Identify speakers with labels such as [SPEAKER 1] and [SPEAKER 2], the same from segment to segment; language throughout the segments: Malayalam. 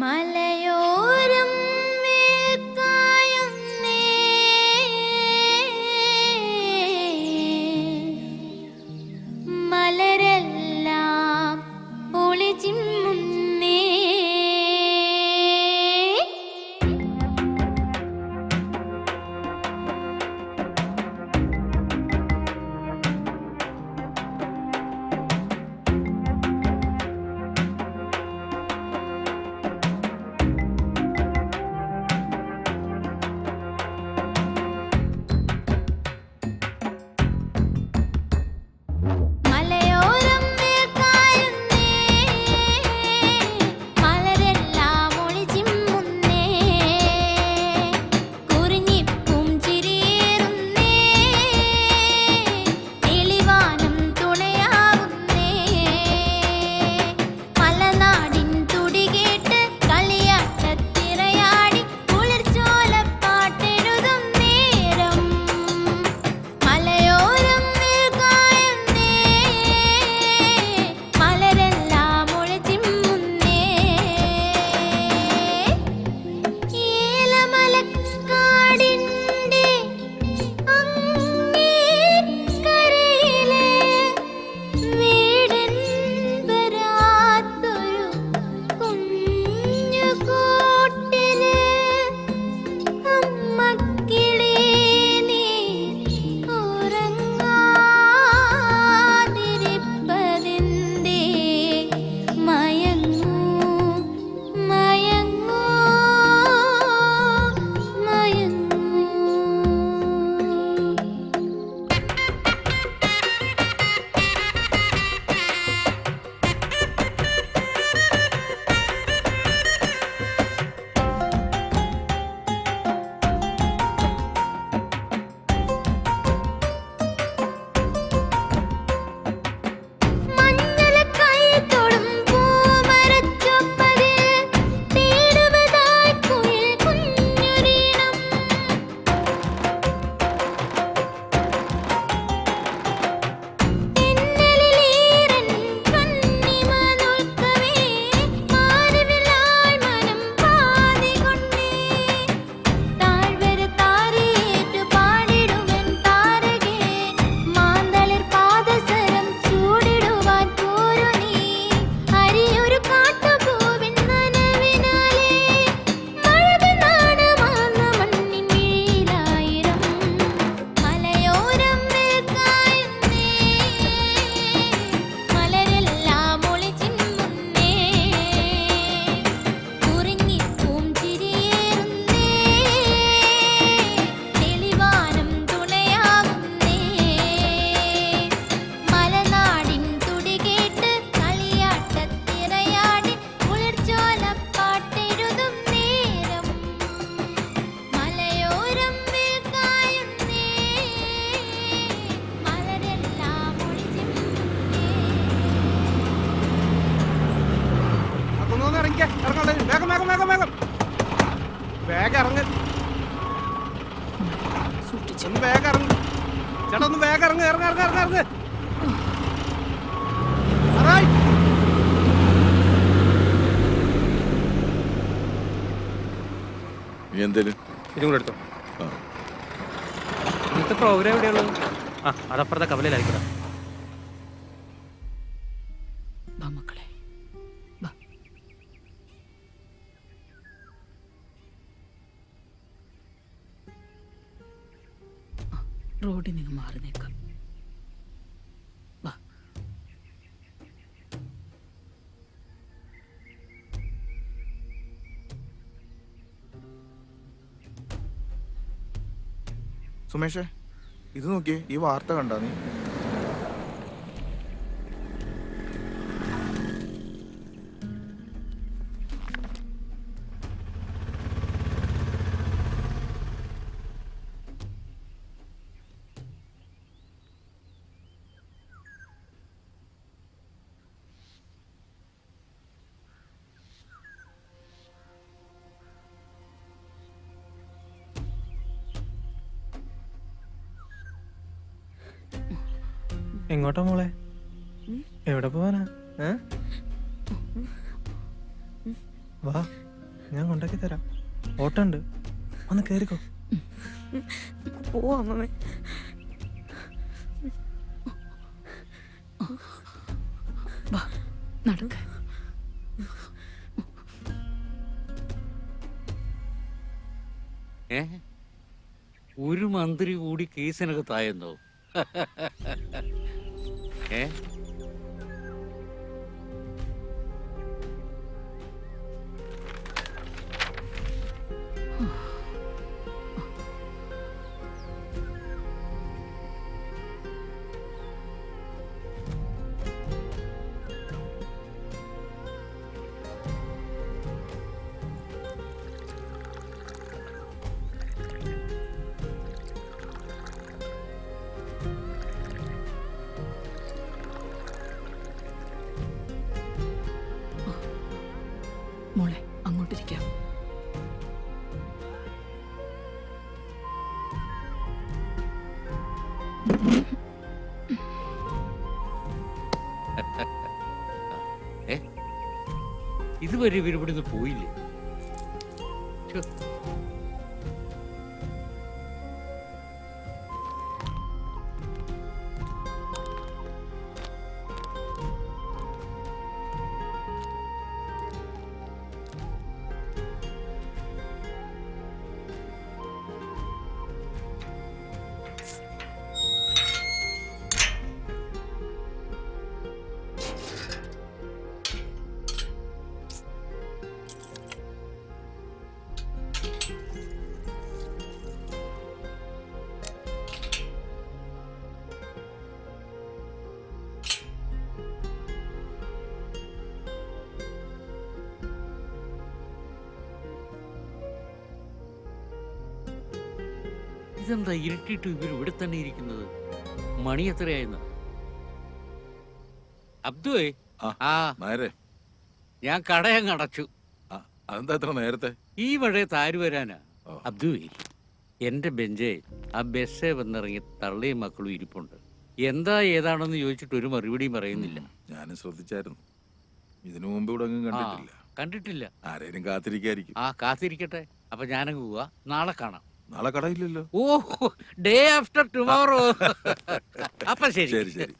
[SPEAKER 1] മലയോരം മലരെല്ലാം ഒളിച്ചിമ്മുന്നേ.
[SPEAKER 2] ഇന്നത്തെ പ്രോഗ്രാം എവിടെയുള്ളത്? അതപ്പുറത്തെ കവലയിലായിരിക്കും.
[SPEAKER 3] മക്കളെ റോഡിൽ നിന്ന് മാറി നിൽക്കാം.
[SPEAKER 4] സുമേഷേ, ഇത് നോക്കിയേ, ഈ വാർത്ത കണ്ടാ നീ?
[SPEAKER 2] എങ്ങോട്ടാ മോളെ? എവിടെ പോവാനാ?
[SPEAKER 4] വാ, ഞാൻ കൊണ്ടാക്കി തരാം. ഓട്ടോ ഉണ്ട്, ഒന്ന് കേറിക്കോ.
[SPEAKER 1] പോവാ അമ്മമ്മേ.
[SPEAKER 3] വാ നടക്ക.
[SPEAKER 5] ഒരു മന്ത്രി കൂടി കേസിനകത്തായെന്നോ? ഏ
[SPEAKER 3] മോളെ അങ്ങോട്ടിരിക്കാം.
[SPEAKER 5] ഇതുവരെ ഇവരിവിടുന്ന് പോയില്ലേ? ഛെ. ഇതെന്താ ഇരുട്ടിട്ട് ഇവർ ഇവിടെ തന്നെ ഇരിക്കുന്നത്? മണി എത്രയായിരുന്നു? അബ്ദുവേ, ആ
[SPEAKER 6] നേരെ
[SPEAKER 5] ഞാൻ കടയങ്ങ് അടച്ചു.
[SPEAKER 6] അതെന്താ എത്ര നേരത്തെ?
[SPEAKER 5] ഈ മഴയത്ത് ആര് വരാനാ?
[SPEAKER 6] ഓ.
[SPEAKER 5] അബ്ദുവേ, എന്റെ ബെഞ്ചേ ആ ബസ്സേ വന്നിറങ്ങി തള്ളയും മക്കളും ഇരിപ്പുണ്ട്. എന്താ ഏതാണെന്ന് ചോദിച്ചിട്ട് ഒരു മറുപടിയും പറയുന്നില്ല.
[SPEAKER 6] ഞാനും ശ്രദ്ധിച്ചായിരുന്നു. ഇതിനു മുമ്പ് ഇവിടെ ഒന്നും കണ്ടിട്ടില്ല.
[SPEAKER 5] കണ്ടിട്ടില്ല.
[SPEAKER 6] ആരേലും കാത്തിരിക്കായിരിക്കും.
[SPEAKER 5] ആ കാത്തിരിക്കട്ടെ. അപ്പൊ ഞാനങ്ങ് പോവാ. നാളെ കാണാം.
[SPEAKER 6] നാളെ കടയില്ലല്ലോ.
[SPEAKER 5] ഓ, ഡേ ആഫ്റ്റർ ടുമോറോ. അപ്പൊ ശരി.
[SPEAKER 6] ശരി ശരി.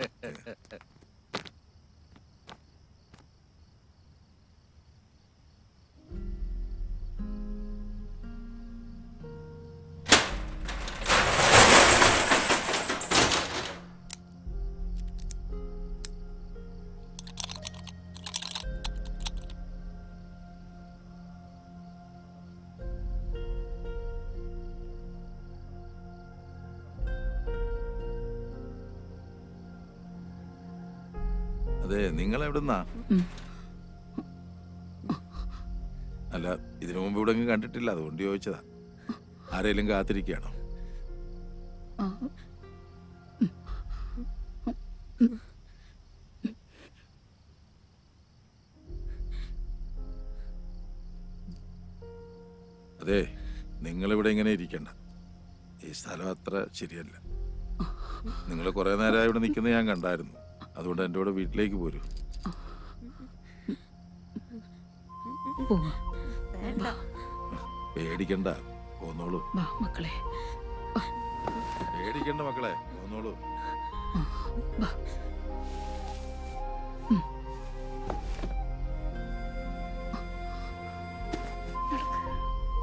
[SPEAKER 6] അതെ, നിങ്ങൾ എവിടുന്നാ? അല്ല, ഇതിനു മുമ്പ് ഇവിടെ ഒന്നും കണ്ടിട്ടില്ല, അതുകൊണ്ട് ചോദിച്ചതാ. ആരേലും കാത്തിരിക്കുകയാണോ? അതെ, നിങ്ങളിവിടെ ഇങ്ങനെ ഇരിക്കണ്ട. ഈ സ്ഥലം അത്ര ശരിയല്ല. നിങ്ങൾ കുറെ നേരമായി ഇവിടെ നിൽക്കുന്നത് ഞാൻ കണ്ടായിരുന്നു. അതുകൊണ്ട് എൻ്റെ കൂടെ വീട്ടിലേക്ക് പോരൂ. പേടിക്കണ്ട, പോന്നോളൂ.
[SPEAKER 3] വാ മക്കളെ.
[SPEAKER 6] പേടിക്കണ്ട മക്കളെ, പോന്നോളൂ.
[SPEAKER 3] വാ.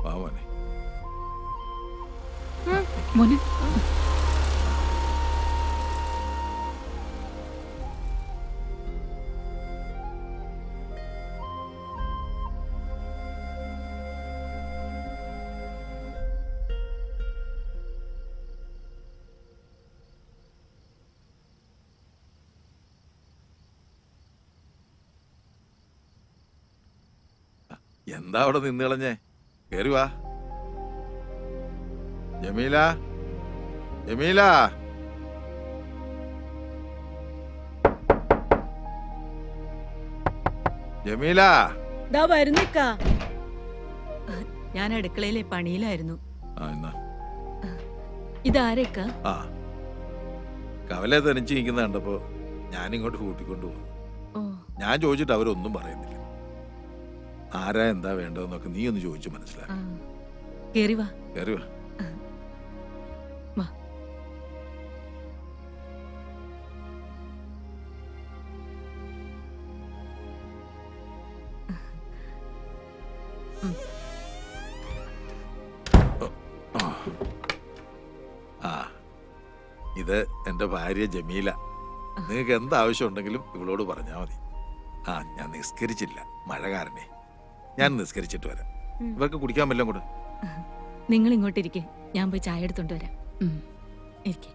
[SPEAKER 6] വാ മോനെ.
[SPEAKER 3] മോനെ
[SPEAKER 6] എന്താ അവിടെ നിന്ന് കളഞ്ഞേ? കേറി വാ. ജമീല, ജമീല. ജമീല.
[SPEAKER 7] ദാ വരുന്നിക്കാ. ഞാൻ അടുക്കളയിലെ പണിയിലായിരുന്നു.
[SPEAKER 6] എന്നാ
[SPEAKER 7] ഇതാരേക്കാ?
[SPEAKER 6] ആ, കവലെ തനിച്ച് നിൽക്കുന്ന കണ്ടപ്പോ ഞാനിങ്ങോട്ട് കൂട്ടിക്കൊണ്ടു പോകും.
[SPEAKER 7] ഓ,
[SPEAKER 6] ഞാൻ ചോദിച്ചിട്ട് അവരൊന്നും പറയുന്നില്ല. ആരാ എന്താ വേണ്ടതെന്നൊക്കെ നീ ഒന്ന് ചോദിച്ചു മനസ്സിലാക്കി.
[SPEAKER 7] കേറി വാ.
[SPEAKER 6] കയറി വാ.
[SPEAKER 7] വാ.
[SPEAKER 6] ആ, ഇത് എൻ്റെ ഭാര്യ ജമീല. നിങ്ങൾക്ക് എന്താവശ്യം ഉണ്ടെങ്കിലും ഇവളോട് പറഞ്ഞാൽ മതി. ആ, ഞാൻ നിസ്കരിച്ചില്ല, മഴ കാരണേ. ഞാൻ നിസ്കരിച്ചിട്ട് വരാം. ഇവർക്ക് കുടിക്കാൻ വല്ലതും കൂടെ.
[SPEAKER 7] നിങ്ങൾ ഇങ്ങോട്ടിരിക്കെ, ഞാൻ പോയി ചായ എടുത്തോണ്ട് വരാം.
[SPEAKER 3] ഉം.
[SPEAKER 7] ഇരിക്കെ.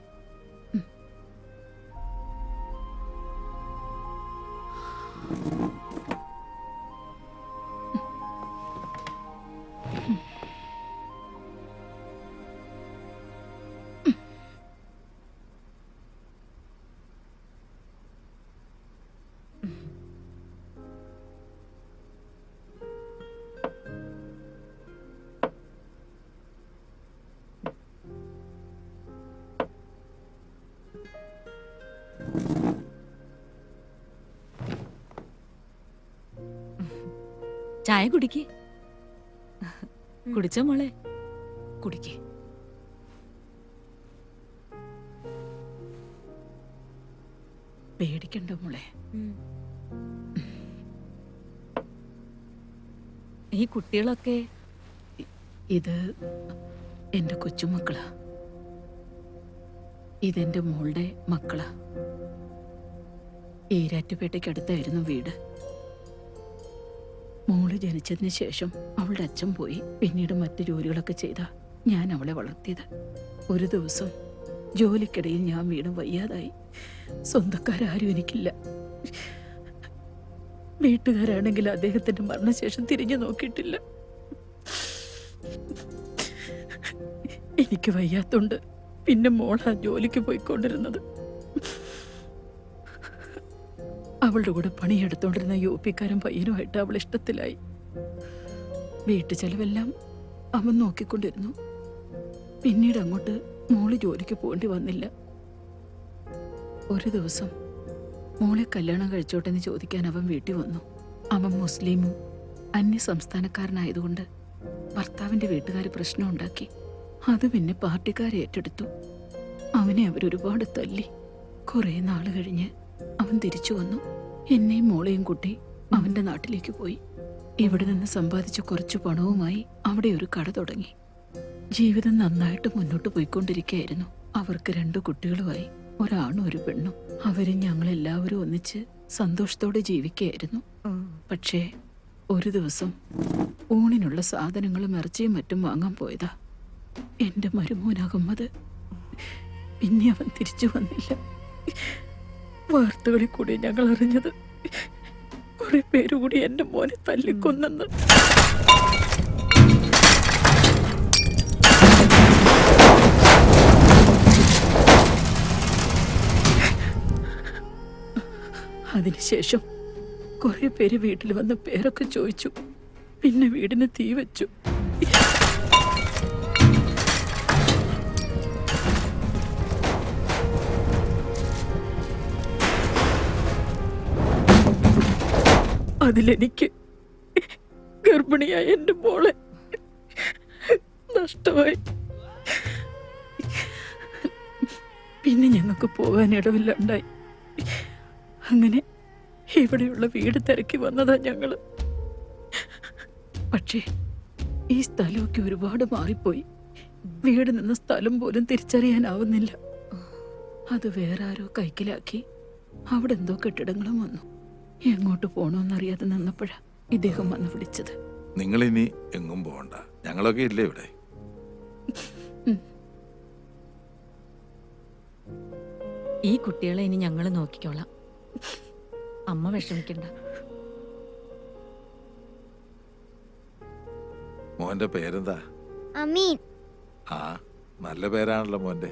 [SPEAKER 7] ചായ കുടിക്ക്. കുടിച്ചോ മോളെ?
[SPEAKER 3] കുടിക്കേ. പേടിക്കണ്ട മോളെ.
[SPEAKER 7] ഈ കുട്ടികളൊക്കെ
[SPEAKER 3] ഇത് എൻ്റെ കൊച്ചുമക്കളാ. ഇതെന്റെ മോളുടെ മക്കളാ. ഈരാറ്റുപേട്ടയ്ക്കടുത്തായിരുന്നു വീട്. മോള് ജനിച്ചതിന് ശേഷം അവളുടെ അച്ഛൻ പോയി. പിന്നീട് മറ്റു ജോലികളൊക്കെ ചെയ്താ ഞാൻ അവളെ വളർത്തിയത്. ഒരു ദിവസം ജോലിക്കിടയിൽ ഞാൻ വീണ് വയ്യാതായി. സ്വന്തക്കാരും എനിക്കില്ല. വീട്ടുകാരാണെങ്കിൽ അദ്ദേഹത്തിന്റെ മരണശേഷം തിരിഞ്ഞു നോക്കിയിട്ടില്ല. എനിക്ക് വയ്യാത്തോണ്ട് പിന്നെ മോളാ ജോലിക്ക് പോയിക്കൊണ്ടിരുന്നത്. അവളുടെ കൂടെ പണിയെടുത്തോണ്ടിരുന്ന യുപിക്കാരൻ പയ്യനുമായിട്ട് അവൾ ഇഷ്ടത്തിലായി. വീട്ടു ചെലവെല്ലാം അവൻ നോക്കിക്കൊണ്ടിരുന്നു. പിന്നീട് അങ്ങോട്ട് മോള് ജോലിക്ക് പോകേണ്ടി വന്നില്ല. ഒരു ദിവസം മോളെ കല്യാണം കഴിച്ചോട്ടെന്ന് ചോദിക്കാൻ അവൻ വീട്ടിൽ വന്നു. അവൻ മുസ്ലിമും അന്യ സംസ്ഥാനക്കാരനായതുകൊണ്ട് ഭർത്താവിന്റെ വീട്ടുകാർ പ്രശ്നം ഉണ്ടാക്കി. അത് പിന്നെ പാർട്ടിക്കാരെ ഏറ്റെടുത്തു. അവനെ അവരൊരുപാട് തല്ലി. കുറെ നാള് കഴിഞ്ഞ് അവൻ തിരിച്ചു വന്നു. എന്നെയും മോളെയും കൂട്ടി അവന്റെ നാട്ടിലേക്ക് പോയി. ഇവിടെ നിന്ന് സമ്പാദിച്ച കുറച്ചു പണവുമായി അവിടെ ഒരു കട തുടങ്ങി. ജീവിതം നന്നായിട്ട് മുന്നോട്ട് പോയിക്കൊണ്ടിരിക്കുകയായിരുന്നു. അവർക്ക് 2 കുട്ടികളുമായി, ഒരാണും ഒരു പെണ്ണും. അവരും ഞങ്ങളെല്ലാവരും ഒന്നിച്ച് സന്തോഷത്തോടെ ജീവിക്കുകയായിരുന്നു. പക്ഷേ ഒരു ദിവസം ഊണിനുള്ള സാധനങ്ങളും ഇറച്ചിയും മറ്റും വാങ്ങാൻ പോയതാ എന്റെ മരുമോൻ അഹമ്മദ്. പിന്നെ അവൻ തിരിച്ചു വന്നില്ല. വാർത്തകളിൽ കൂടി ഞങ്ങൾ അറിഞ്ഞത് കുറെ പേരുകൂടി എന്റെ മോനെ തല്ലിക്കൊന്നെന്ന്. അതിനുശേഷം കുറെ പേര് വീട്ടിൽ വന്ന് പേരൊക്കെ ചോദിച്ചു. പിന്നെ വീടിന് തീ വെച്ചു. അതിലെനിക്ക് ഗർഭിണിയായ എന്റെ മോളെ നഷ്ടമായി. പിന്നെ ഞങ്ങൾക്ക് പോകാൻ ഇടവില്ലാണ്ടായി. അങ്ങനെ ഇവിടെയുള്ള വീട് തിരക്കി വന്നതാ ഞങ്ങള്. പക്ഷേ ഈ സ്ഥലമൊക്കെ ഒരുപാട് മാറിപ്പോയി. വീട് നിന്ന സ്ഥലം പോലും തിരിച്ചറിയാനാവുന്നില്ല. അത് വേറെ ആരോ കൈക്കലാക്കി. അവിടെ എന്തോ കെട്ടിടങ്ങളും വന്നു. എങ്ങോട്ട് പോണോന്നറിയാതെ നിന്നപ്പോഴാ ഇദ്ദേഹം വന്ന് വിളിച്ചത്.
[SPEAKER 6] നിങ്ങളിനി എങ്ങും പോകണ്ട, ഞങ്ങളൊക്കെ ഇല്ലേ ഇവിടെ.
[SPEAKER 7] ഈ കുട്ടികളെ ഇനി ഞങ്ങൾ നോക്കിക്കോളാം. അമ്മ വിഷമിക്കണ്ട.
[SPEAKER 6] മോന്റെ പേരെന്താ?
[SPEAKER 1] അമീൻ.
[SPEAKER 6] ആ, നല്ല പേരാണല്ലോ മോന്റെ.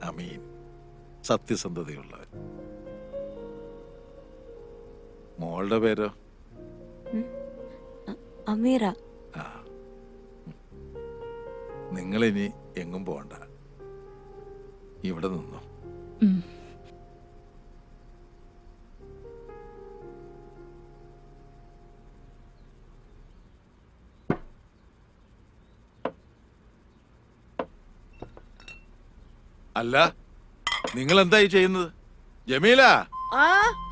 [SPEAKER 6] അമീൻ, സത്യസന്ധതയുള്ളവൻ. മോളുടെ പേരോ?
[SPEAKER 1] അമീറ.
[SPEAKER 6] ആ, നിങ്ങളിനി എങ്ങും പോകണ്ട, ഇവിടെ നിന്നോ. അല്ല നിങ്ങൾ എന്തായി ചെയ്യുന്നത്? ജമീല,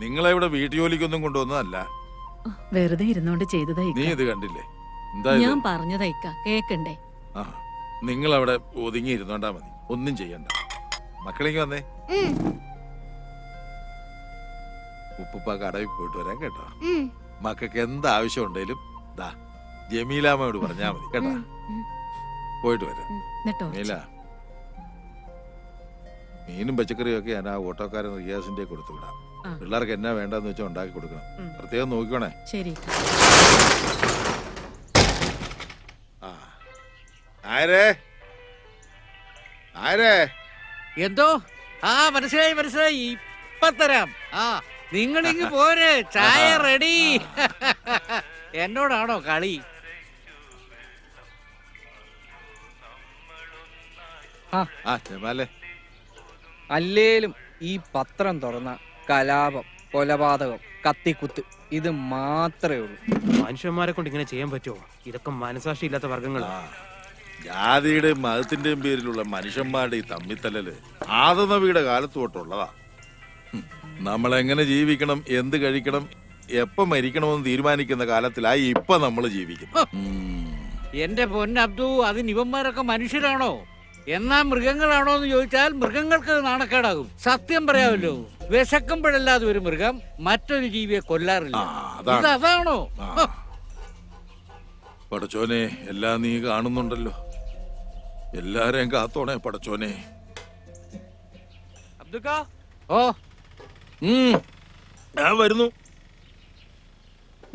[SPEAKER 6] നിങ്ങളെ ഇവിടെ വീട്ടുജോലിക്കൊന്നും കൊണ്ടുവന്നതല്ല.
[SPEAKER 3] വെറുതെ ഇരുന്നോണ്ട് ചെയ്തതാ
[SPEAKER 6] നീ
[SPEAKER 3] ഇക്ക.
[SPEAKER 6] ഇത് കണ്ടില്ലേ? എന്തായാലും
[SPEAKER 7] ഞാൻ പറഞ്ഞതാ ഇക്ക കേക്കണ്ടേ.
[SPEAKER 6] ആ നിങ്ങൾ അവിടെ ഒതുങ്ങി ഇരുന്നോണ്ടാ മതി, ഒന്നും ചെയ്യണ്ട. മക്കളെങ്കിൽ വന്നേ. ഉപ്പുപ്പ കടവിൽ പോയിട്ട് വരാൻ കേട്ടോ. മക്കൾക്ക് എന്താവശ്യം ഉണ്ടെങ്കിലും ദാ ജമീലാമ്മയോട് പറഞ്ഞാ മതി കേട്ടോ. പോയിട്ട് വരാം.
[SPEAKER 7] എന്നിട്ടോ
[SPEAKER 6] ജമീല, മീനും പച്ചക്കറിയും ഒക്കെ ഞാൻ ആ ഓട്ടോക്കാരൻ റിയാസിന്റെ കൊടുത്തു വിടാം.
[SPEAKER 7] ആ.
[SPEAKER 6] പിള്ളേർക്ക് എന്നാ വേണ്ടെന്ന് വെച്ചാൽ ഉണ്ടാക്കി കൊടുക്കണം. പ്രത്യേകം നോക്കിക്കോണേ.
[SPEAKER 7] ശരി ഇക്ക.
[SPEAKER 6] ആ ആരേ ആരേ
[SPEAKER 5] എന്തോ ആ മനസ്സിലായി മനസ്സിലായി, ഇപ്പൊ തരാം. ആ നിങ്ങളിങ്ങ് പോര്, ചായ റെഡി. എന്നോടാണോ കളി?
[SPEAKER 6] ആ ജമാലേ,
[SPEAKER 8] അല്ലേലും ഈ പത്രം തുറന്ന കലാപം, കൊലപാതകം, കത്തിക്കുത്ത് ഇത് മാത്രമേ ഉള്ളൂ.
[SPEAKER 2] മനുഷ്യന്മാരെ കൊണ്ട് ഇങ്ങനെ ചെയ്യാൻ പറ്റുമോ? ഇതൊക്കെ മനസാക്ഷി ഇല്ലാത്ത വർഗങ്ങളാ.
[SPEAKER 6] ജാതിയുടെയും മതത്തിന്റെയും പേരിലുള്ള മനുഷ്യന്മാരുടെ ഈ തമ്മിത്തല്ലല് ആദനവിയുടെ കാലത്ത് തൊട്ടുള്ളതാ. നമ്മളെങ്ങനെ ജീവിക്കണം, എന്ത് കഴിക്കണം, എപ്പം മരിക്കണമെന്ന് തീരുമാനിക്കുന്ന കാലത്തിലായി ഇപ്പൊ നമ്മൾ ജീവിക്കുന്നു.
[SPEAKER 5] എന്റെ പൊന്നബ്ദു, അതിന് ഇവന്മാരൊക്കെ മനുഷ്യരാണോ എന്നാ മൃഗങ്ങളാണോ എന്ന് ചോദിച്ചാൽ മൃഗങ്ങൾക്ക് നാണക്കേടാകും. സത്യം പറയാമല്ലോ, വിശക്കുമ്പോഴല്ലാതെ ഒരു മൃഗം മറ്റൊരു ജീവിയെ കൊല്ലാറില്ല. അതാണോ?
[SPEAKER 6] പടച്ചോനെ, എല്ലാം നീ കാണുന്നുണ്ടല്ലോ. എല്ലാരെയും കാത്തോണേ പടച്ചോനെ.
[SPEAKER 2] അബ്ദുക്ക,
[SPEAKER 5] ഓ
[SPEAKER 6] ഞാൻ വരുന്നു.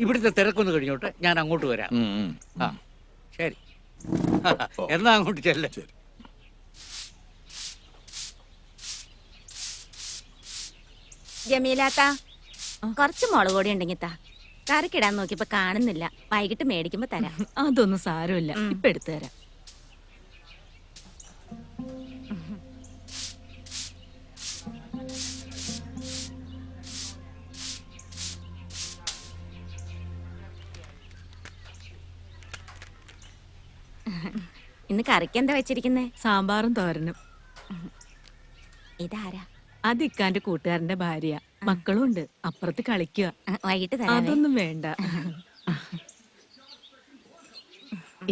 [SPEAKER 5] ഇവിടുത്തെ തിരക്കൊന്ന് കഴിഞ്ഞോട്ടെ, ഞാൻ അങ്ങോട്ട് വരാം. ആ ശരി, എന്നാ അങ്ങോട്ട് ചെല്ല.
[SPEAKER 6] ശരി.
[SPEAKER 1] ജമീലാത്ത കുറച്ച് മുളക് പൊടി ഉണ്ടെങ്കിൽ താ. കറിക്കിടാൻ നോക്കിയപ്പോ കാണുന്നില്ല. വൈകിട്ട് മേടിക്കുമ്പോ തരാം.
[SPEAKER 7] അതൊന്നും സാരമില്ല, ഇപ്പൊ എടുത്തു തരാം.
[SPEAKER 1] ഇന്ന് കറിക്ക് എന്താ വെച്ചിരിക്കുന്നേ?
[SPEAKER 7] സാമ്പാറും തോരനും.
[SPEAKER 1] ഇതാരാ?
[SPEAKER 7] അത് ഇക്കാന്റെ കൂട്ടുകാരന്റെ ഭാര്യ, മക്കളും ഉണ്ട്. അപ്പുറത്ത് കളിക്കുക.
[SPEAKER 1] വൈകിട്ട് തരാം.
[SPEAKER 7] അതൊന്നും വേണ്ട.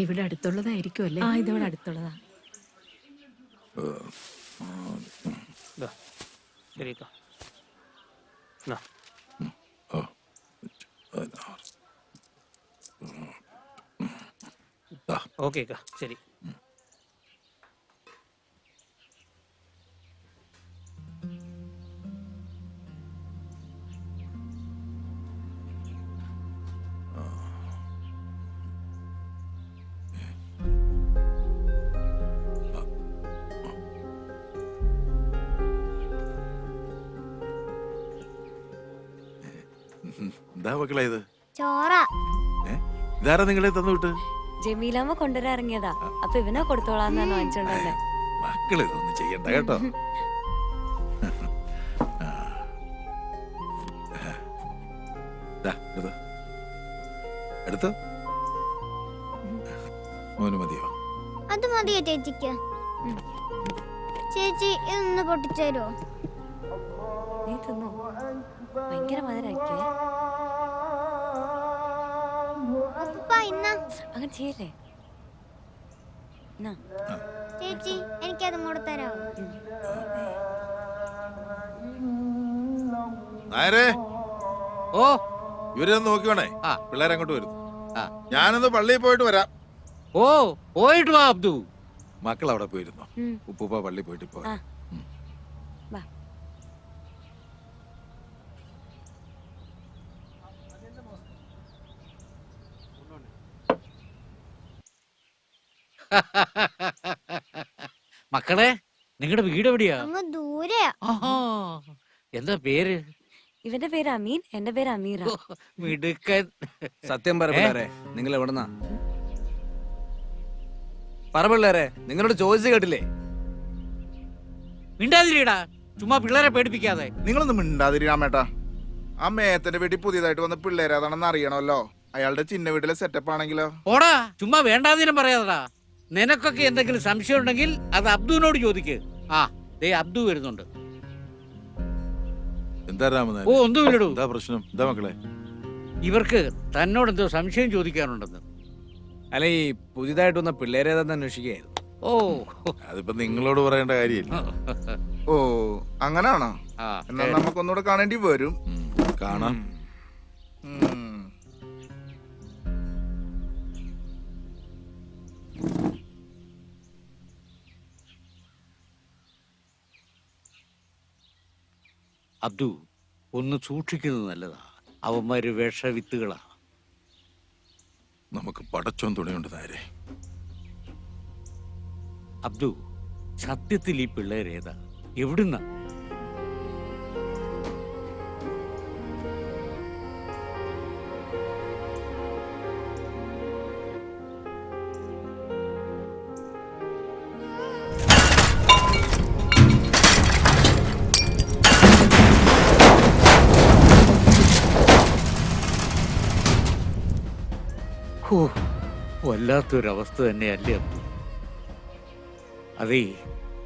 [SPEAKER 3] ഇവിടെ അടുത്തുള്ളതായിരിക്കും അല്ലേ?
[SPEAKER 7] ആ ഇതോടെ അടുത്തുള്ളതാ.
[SPEAKER 2] ദാ, ശരി അക്ക. നാ. ഓക്കെ അക്ക, ശരി.
[SPEAKER 6] എന്താ മക്കളെ ഇത്?
[SPEAKER 1] ചോറ.
[SPEAKER 6] ഇതാരാ നിങ്ങളെ തന്നു വിട്ട്?
[SPEAKER 1] ജമീലാമ്മ കൊണ്ടുവരാൻ ഇറങ്ങിയതാ. അപ്പൊ ഇവനെ കൊടുത്തോളാന്നാണ് വാങ്ങിച്ചോണ്ടല്ലേ.
[SPEAKER 6] മക്കളെ ഇതൊന്നും ചെയ്യണ്ട കേട്ടോ. എടുത്തോ, മോന് മതിയോ?
[SPEAKER 9] അത് മതിയോ ചേച്ചിക്ക്? ചേച്ചി ഇതൊന്ന് പൊട്ടിച്ചേരോ?
[SPEAKER 1] നീ തിന്നോ? ഭയങ്കര മധുരാക്കിയേ. അങ്ങനെ ചെയ്യല്ലേ.
[SPEAKER 9] ചേച്ചി എനിക്കതും കൂടെ തരാമോ?
[SPEAKER 6] നായരേ,
[SPEAKER 5] ഓ
[SPEAKER 6] ഇവരൊന്ന് നോക്കിയോണേ.
[SPEAKER 5] ആ.
[SPEAKER 6] പിള്ളേരെ അങ്ങോട്ട് വരുന്നു.
[SPEAKER 5] ആ.
[SPEAKER 6] ഞാനൊന്ന് പള്ളിയിൽ പോയിട്ട് വരാം.
[SPEAKER 5] ഓ പോയിട്ട് വാ അബ്ദു.
[SPEAKER 6] മക്കൾ അവിടെ പോയിരുന്നു. ഉപ്പൂപ്പ പള്ളി പോയിട്ട് പോ.
[SPEAKER 1] വാ.
[SPEAKER 5] മക്കളെ, നിങ്ങളുടെ വീട് എവിടെയാ?
[SPEAKER 9] അങ്ങ് ദൂരെയാ.
[SPEAKER 5] ആഹാ, എന്താ പേര്?
[SPEAKER 1] ഇവന്റെ പേര് അമീൻ, എന്റെ പേര് അമീറ.
[SPEAKER 5] ഓ, മിടുക്കൻ.
[SPEAKER 8] സത്യം പറ പിള്ളേരെ, നിങ്ങൾ എവിടെന്നാ? പറ പിള്ളേരെ, നിങ്ങളോട് ചോദിച്ചു കേട്ടില്ലേ?
[SPEAKER 5] മിണ്ടാതിരിടാ, ചുമ്മാ പിള്ളേരെ പേടിപ്പിക്കാതെ.
[SPEAKER 4] നിങ്ങളൊന്നും മിണ്ടാതിരിക്കാമേട്ടാ. ആ മേത്തന്റെ വീട്ടിൽ പുതിയതായിട്ട് വന്ന പിള്ളേരാതാണെന്ന് അറിയണമല്ലോ. അയാളുടെ ചിന്ന വീട്ടിലെ സെറ്റപ്പ് ആണെങ്കിലോ?
[SPEAKER 5] ഓടാ, ചുമ്മാ വേണ്ടാതിനും പറയാതടാ. നിനക്കൊക്കെ എന്തെങ്കിലും സംശയം ഉണ്ടെങ്കിൽ അത് അബ്ദുവിനോട് ചോദിക്ക്. ആ ദേ അബ്ദു വരുന്നുണ്ട്.
[SPEAKER 6] എന്താ രാമനാഥൻ?
[SPEAKER 5] ഓ ഒന്നുമില്ലടൂ,
[SPEAKER 6] എന്താ പ്രശ്നം? എന്താ മക്കളെ?
[SPEAKER 5] ഇവർക്ക് തന്നോട് എന്തോ സംശയം ചോദിക്കാനുണ്ടെന്ന്.
[SPEAKER 8] അല്ല, ഈ പുതിയതായിട്ട് വന്ന പിള്ളേരേതാന്ന് അന്വേഷിക്കുകയായിരുന്നു.
[SPEAKER 5] ഓ
[SPEAKER 6] അതിപ്പോ നിങ്ങളോട് പറയേണ്ട കാര്യമില്ല.
[SPEAKER 4] ഓ അങ്ങനാണോ?
[SPEAKER 5] ആ,
[SPEAKER 4] എന്നാ നമുക്കൊന്നുകൂടെ കാണേണ്ടി വരും.
[SPEAKER 6] കാണാം.
[SPEAKER 4] ഉം.
[SPEAKER 5] അബ്ദു ഒന്ന് സൂക്ഷിക്കുന്നത് നല്ലതാ. അവന്മാര് വിഷവിത്തുകളാ.
[SPEAKER 6] നമുക്ക് പടച്ചോൻ തുണയുണ്ട് നേരെ.
[SPEAKER 5] അബ്ദു, സത്യത്തിൽ ഈ പിള്ളേരേതാ? എവിടുന്ന? ഓ, വല്ലാത്തൊരവസ്ഥ തന്നെയല്ലേ അബ്ദു. അതേ,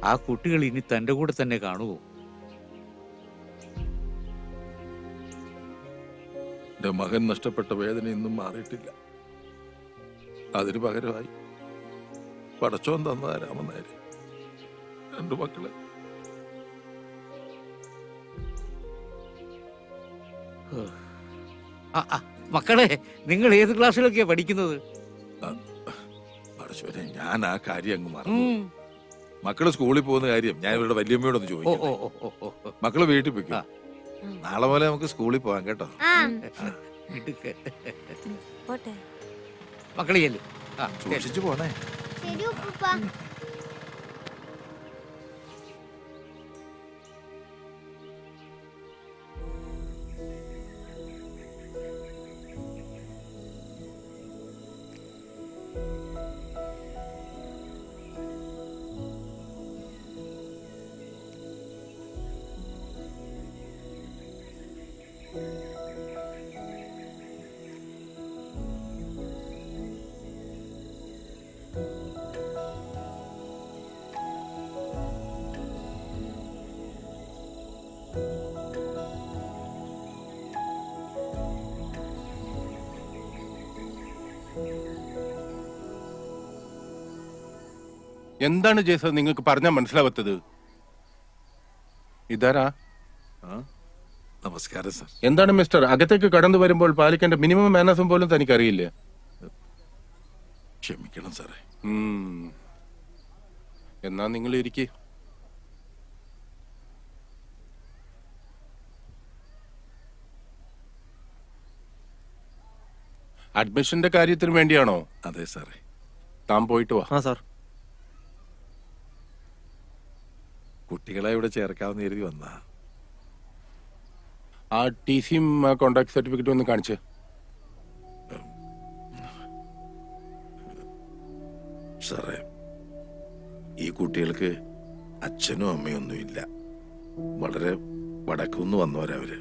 [SPEAKER 5] ആ കുട്ടികൾ ഇനി തന്റെ കൂടെ തന്നെ കാണുമോ?
[SPEAKER 6] എന്റെ മകൻ നഷ്ടപ്പെട്ട വേദന ഇന്നും മാറിയിട്ടില്ല. അതിന് പകരമായി പടച്ചോൻ തന്നതാ രാമനായര്. 2 മക്കള്.
[SPEAKER 5] മക്കളെ, നിങ്ങൾ ഏത് ക്ലാസ്സിലൊക്കെയാ പഠിക്കുന്നത്?
[SPEAKER 6] പടച്ചോനെ, ഞാൻ ആ കാര്യം അങ്ങ് മറന്നു. മക്കള് സ്കൂളിൽ പോകുന്ന കാര്യം ഞാൻ ഇവരുടെ വല്യമ്മയോടൊന്ന്
[SPEAKER 5] ഓ
[SPEAKER 6] ചോദിക്കും.
[SPEAKER 5] ഓ ഓ ഓ ഓ
[SPEAKER 6] മക്കള് വീട്ടിൽ പോയിക്കോ. നാളെ പോലെ നമുക്ക് സ്കൂളിൽ പോവാം കേട്ടോ.
[SPEAKER 9] ആ
[SPEAKER 5] മിടുക്കൻ.
[SPEAKER 1] പോട്ടെ.
[SPEAKER 5] മക്കളെ ചെല്ല്.
[SPEAKER 6] സൂക്ഷിച്ചു പോണേ.
[SPEAKER 9] ശരി ഉപ്പുപ്പ.
[SPEAKER 10] എന്താണ് ജേസ നിങ്ങൾക്ക് പറഞ്ഞാൽ മനസ്സിലാവാത്തത്? ഇതാരാ?
[SPEAKER 6] നമസ്കാരം സർ.
[SPEAKER 10] എന്താണ് മിസ്റ്റർ, അകത്തേക്ക് കടന്നു വരുമ്പോൾ പാലിക്കേണ്ട മിനിമം മാനേഴ്സും പോലും തനിക്കറിയില്ലേ?
[SPEAKER 6] ക്ഷമിക്കണം സാറേ.
[SPEAKER 10] എന്നാ നിങ്ങൾ ഇരിക്കേ. അഡ്മിഷന്റെ കാര്യത്തിന് വേണ്ടിയാണോ?
[SPEAKER 6] അതെ സാറേ.
[SPEAKER 10] താൻ പോയിട്ട് വാ.
[SPEAKER 2] ആ സാർ.
[SPEAKER 6] കുട്ടികളെ ഇവിടെ ചേർക്കാമെന്ന് കരുതി വന്നാ.
[SPEAKER 10] ആ TCയും കോൺട്രാക്ട് സർട്ടിഫിക്കറ്റും ഒന്ന് കാണിച്ച്.
[SPEAKER 6] സാറേ, ഈ കുട്ടികൾക്ക് അച്ഛനും അമ്മയും ഒന്നുമില്ല. വളരെ വടക്കുന്ന് വന്നവരവര്.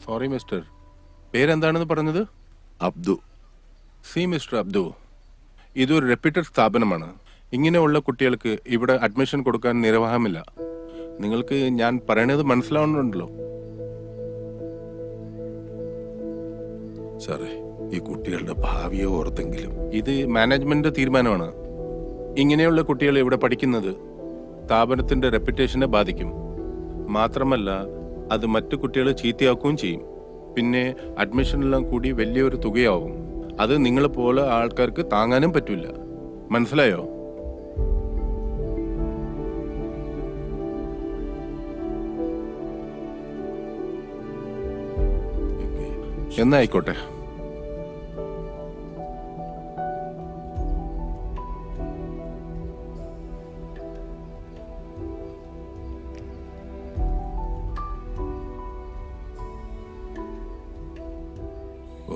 [SPEAKER 10] സോറി മിസ്റ്റർ, പേരെന്താണെന്ന് പറഞ്ഞത്?
[SPEAKER 6] അബ്ദു.
[SPEAKER 10] സി മിസ്റ്റർ അബ്ദു, ഇതൊരു റെപ്യൂട്ടഡ് സ്ഥാപനമാണ്. ഇങ്ങനെയുള്ള കുട്ടികൾക്ക് ഇവിടെ അഡ്മിഷൻ കൊടുക്കാൻ നിർവാഹമില്ല. നിങ്ങൾക്ക് ഞാൻ പറയണത് മനസ്സിലാവുന്നുണ്ടല്ലോ?
[SPEAKER 6] സാറേ, ഈ കുട്ടികളുടെ ഭാവിയെ ഓർത്തെങ്കിലും.
[SPEAKER 10] ഇത് മാനേജ്മെന്റ് തീരുമാനമാണ്. ഇങ്ങനെയുള്ള കുട്ടികൾ ഇവിടെ പഠിക്കുന്നത് സ്ഥാപനത്തിന്റെ റെപ്യൂട്ടേഷനെ ബാധിക്കും. മാത്രമല്ല, അത് മറ്റു കുട്ടികളെ ചീത്തയാക്കുകയും ചെയ്യും. പിന്നെ അഡ്മിഷനെല്ലാം കൂടി വലിയൊരു തുകയാവും. അത് നിങ്ങളെ പോലെ ആൾക്കാർക്ക് താങ്ങാനും പറ്റില്ല. മനസ്സിലായോ? എന്നാ ആയിക്കോട്ടെ.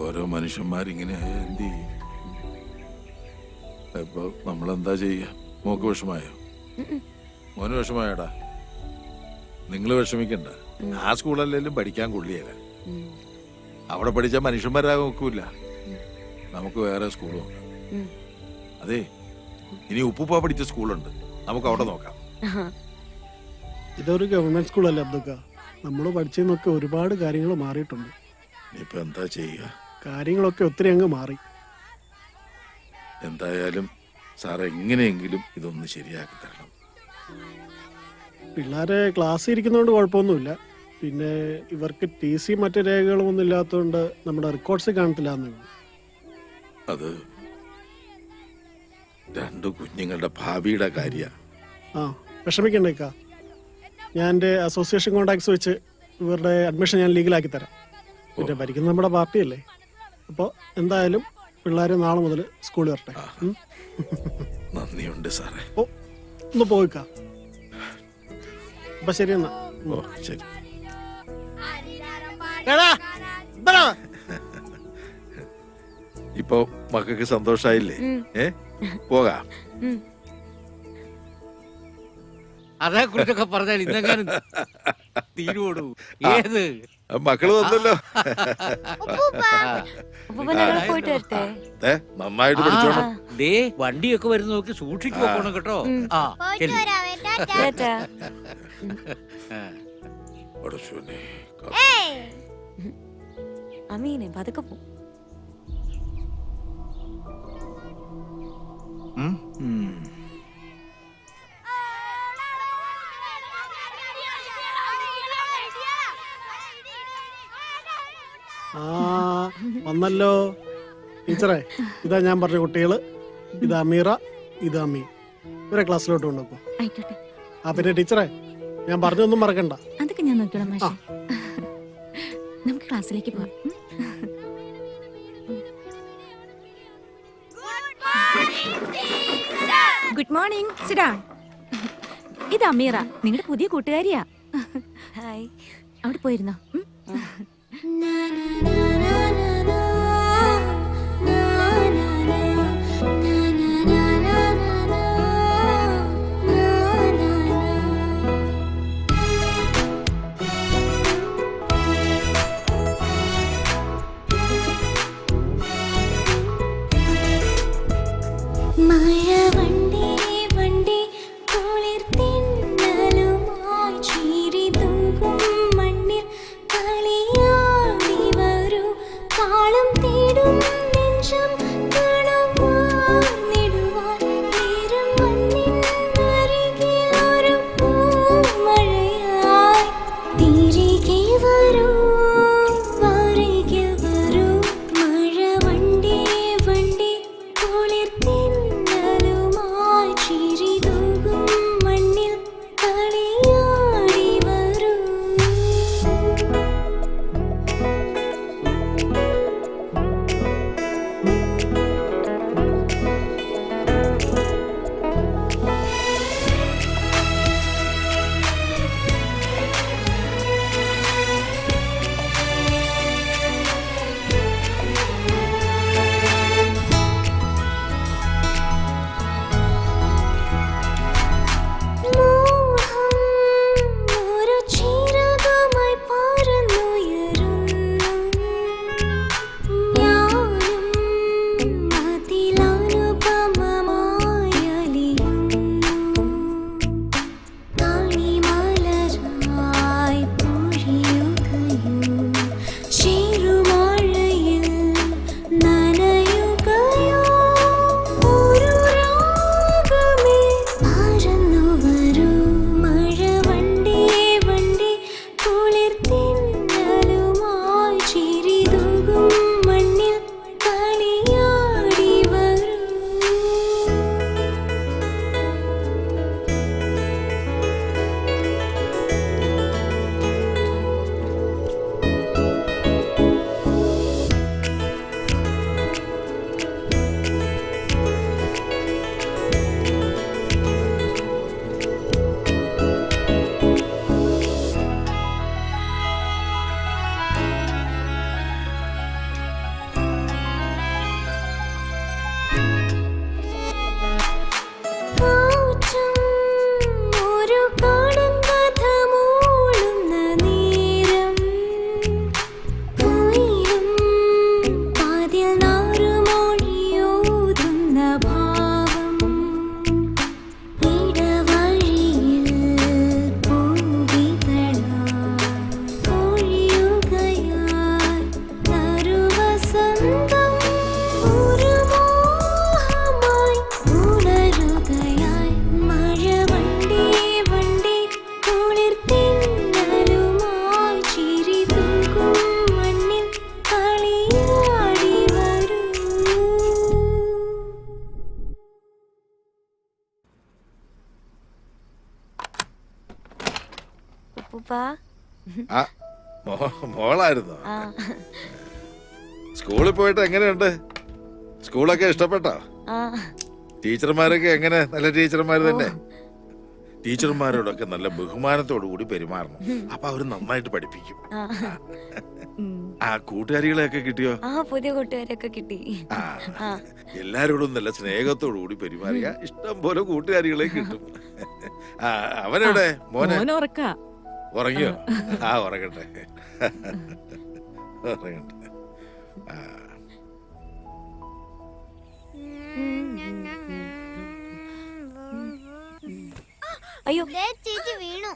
[SPEAKER 6] ഓരോ മനുഷ്യന്മാരിങ്ങനെ എന്ത് ചെയ്യും? ഇപ്പൊ നമ്മളെന്താ ചെയ്യ? മോക്ക് വിഷമായോ? മോന് വിഷമായോടാ? നിങ്ങൾ വിഷമിക്കണ്ട. ആ സ്കൂളല്ലേലും പഠിക്കാൻ കൊള്ളിയല്ല. അവിടെ പഠിച്ച മനുഷ്യന്മാരാകാൻ നോക്കൂല. നമുക്ക് വേറെ സ്കൂൾ നോക്കാം. അതെ, ഇനി ഉപ്പുപ്പ പഠിച്ച സ്കൂളുണ്ട്, നമുക്ക് അവിടെ നോക്കാം.
[SPEAKER 11] ഇതൊരു ഗവൺമെന്റ് സ്കൂളല്ലേ അബ്ദുക്ക? നമ്മൾ പഠിച്ചതിനൊക്കെ ഒരുപാട് കാര്യങ്ങൾ മാറിയിട്ടുണ്ട്.
[SPEAKER 6] ഇപ്പൊ എന്താ ചെയ്യുക?
[SPEAKER 11] കാര്യങ്ങളൊക്കെ ഒത്തിരി അങ്ങ് മാറി.
[SPEAKER 6] എന്തായാലും സാർ എങ്ങനെയെങ്കിലും ഇതൊന്ന് ശരിയാക്കി തരണം.
[SPEAKER 11] പിള്ളേരെ ക്ലാസ്സിൽ ഇരിക്കുന്നതുകൊണ്ട് കുഴപ്പമൊന്നുമില്ല. പിന്നെ ഇവർക്ക് TC മറ്റു രേഖകളും ഒന്നും ഇല്ലാത്തതുകൊണ്ട് നമ്മുടെ റെക്കോർഡ്സ് കാണത്തില്ല എന്നേ ഉള്ളൂ.
[SPEAKER 6] അത് രണ്ടു കുഞ്ഞുങ്ങളുടെ ഭാവിയുടെ കാര്യ.
[SPEAKER 11] ആ, വിഷമിക്കണ്ടേക്കാ. ഞാൻ എൻ്റെ അസോസിയേഷൻ കോണ്ടാക്ട്സ് വെച്ച് ഇവരുടെ അഡ്മിഷൻ ഞാൻ ലീഗലാക്കി തരാം. പിന്നെ ഭരിക്കുന്ന നമ്മുടെ പാർട്ടിയല്ലേ. അപ്പോൾ എന്തായാലും പിള്ളേരെ നാളെ മുതൽ സ്കൂളിൽ വരട്ടെ.
[SPEAKER 6] നന്ദിയുണ്ട് സാറേ.
[SPEAKER 11] ഓ, ഒന്ന് പോയിക്കാം. അപ്പൊ ശരി എന്നാ.
[SPEAKER 6] ഓ ശരി. ഇപ്പൊ മക്കൾക്ക് സന്തോഷായില്ലേ? പോകാം.
[SPEAKER 5] അതേക്കുറിച്ചൊക്കെ പറഞ്ഞാൽ ഇന്നെങ്ങാനും തീരുവോടൂ. ഏത്
[SPEAKER 6] മക്കള് വന്നല്ലോ.
[SPEAKER 7] പോയിട്ട് വരട്ടെ.
[SPEAKER 6] നന്നായിട്ട് പഠിച്ചോണം.
[SPEAKER 5] ദേ വണ്ടിയൊക്കെ വരുന്ന നോക്കി സൂക്ഷിച്ചു പോകണം കേട്ടോ. ആ
[SPEAKER 9] പോയിട്ട്
[SPEAKER 5] ചെല്ല്.
[SPEAKER 9] വരാവേ. ടാറ്റാ.
[SPEAKER 6] പടച്ചോനെ.
[SPEAKER 9] ഏയ്.
[SPEAKER 7] അമീനെ പതുക്കെ പോ.
[SPEAKER 11] ആ, വന്നല്ലോ ടീച്ചറെ. ഇതാ ഞാൻ പറഞ്ഞ കുട്ടികള്. ഇത് അമീറ, ഇത് അമീൻ. ഇവരെ ക്ലാസ്സിലോട്ട് കൊണ്ടുപോ.
[SPEAKER 1] ആയിക്കോട്ടെ.
[SPEAKER 11] ആ, പിന്നെ ടീച്ചറെ ഞാൻ പറഞ്ഞൊന്നും മറക്കണ്ട.
[SPEAKER 1] അതൊക്കെ ഞാൻ നോക്കിയോളാം മാഷെ. നമുക്ക് ക്ലാസ്സിലേക്ക് പോവാം. Good morning. Sit down. ഇത് അമീറ, നിങ്ങളുടെ പുതിയ കൂട്ടുകാരിയാ.
[SPEAKER 7] ഹായ്.
[SPEAKER 1] അവിടെ പോയിരുന്നോ?
[SPEAKER 9] മഴ വണ്ടി വണ്ടി കുളിർ തിന്നലു അപ്പൂപ്പാ.
[SPEAKER 6] ആ മോളായിരുന്നു. സ്കൂളിൽ പോയിട്ട് എങ്ങനെയുണ്ട്? സ്കൂളൊക്കെ ഇഷ്ടപ്പെട്ടോ? ടീച്ചർമാരൊക്കെ എങ്ങനെ? നല്ല ടീച്ചർമാർ തന്നെ. ടീച്ചർമാരോടൊക്കെ നല്ല ബഹുമാനത്തോടു കൂടി പെരുമാറണം. അപ്പൊ അവര് നന്നായിട്ട് പഠിപ്പിക്കും. ആ കൂട്ടുകാരികളെയൊക്കെ കിട്ടിയോ?
[SPEAKER 9] പുതിയ കൂട്ടുകാരൊക്കെ കിട്ടി.
[SPEAKER 6] എല്ലാരോടും നല്ല സ്നേഹത്തോടു കൂടി പെരുമാറിയ ഇഷ്ടം പോലെ കൂട്ടുകാരികളെ കിട്ടും. അവനെവിടെ? മോനെ ഉറങ്ങിയോ? ഉറങ്ങട്ടെ ഉറങ്ങട്ടെ.
[SPEAKER 9] അയ്യോ ചേച്ചി വീണു.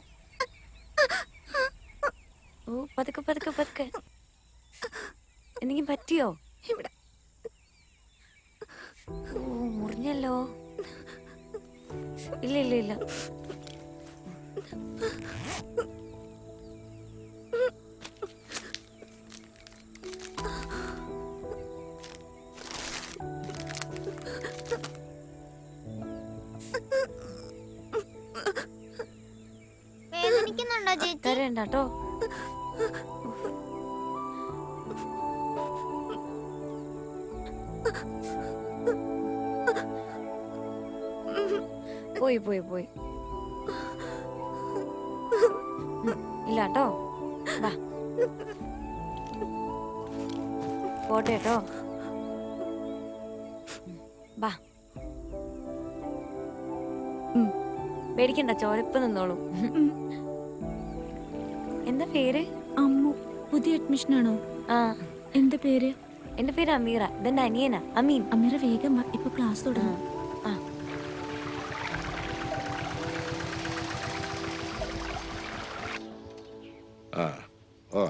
[SPEAKER 9] ഓ പതുക്കെ പതുക്കെ പതുക്കെ. എന്തെങ്കിലും പറ്റിയോ? ഇവിടെ ഓ മുറിഞ്ഞല്ലോ. ഇല്ല ഇല്ല ഇല്ല. വേദനിക്കുന്നുണ്ടോ ചേച്ചി? കരയണ്ടോ. പോയി പോയി പോയി. ഇല്ല കേട്ടോ. പോട്ടെ കേട്ടോ. ബാ പേടിക്കണ്ട, ചോരപ്പ് നിന്നോളൂ. എന്താ പേര്?
[SPEAKER 7] അമ്മു. പുതിയ അഡ്മിഷൻ ആണോ? എന്താ പേര്?
[SPEAKER 9] എന്റെ പേര് അമീറ. ഇതെന്റെ അനിയനാ അമീൻ.
[SPEAKER 7] അമീറ വേഗം വാ, ഇപ്പൊ ക്ലാസ് തുടങ്ങും.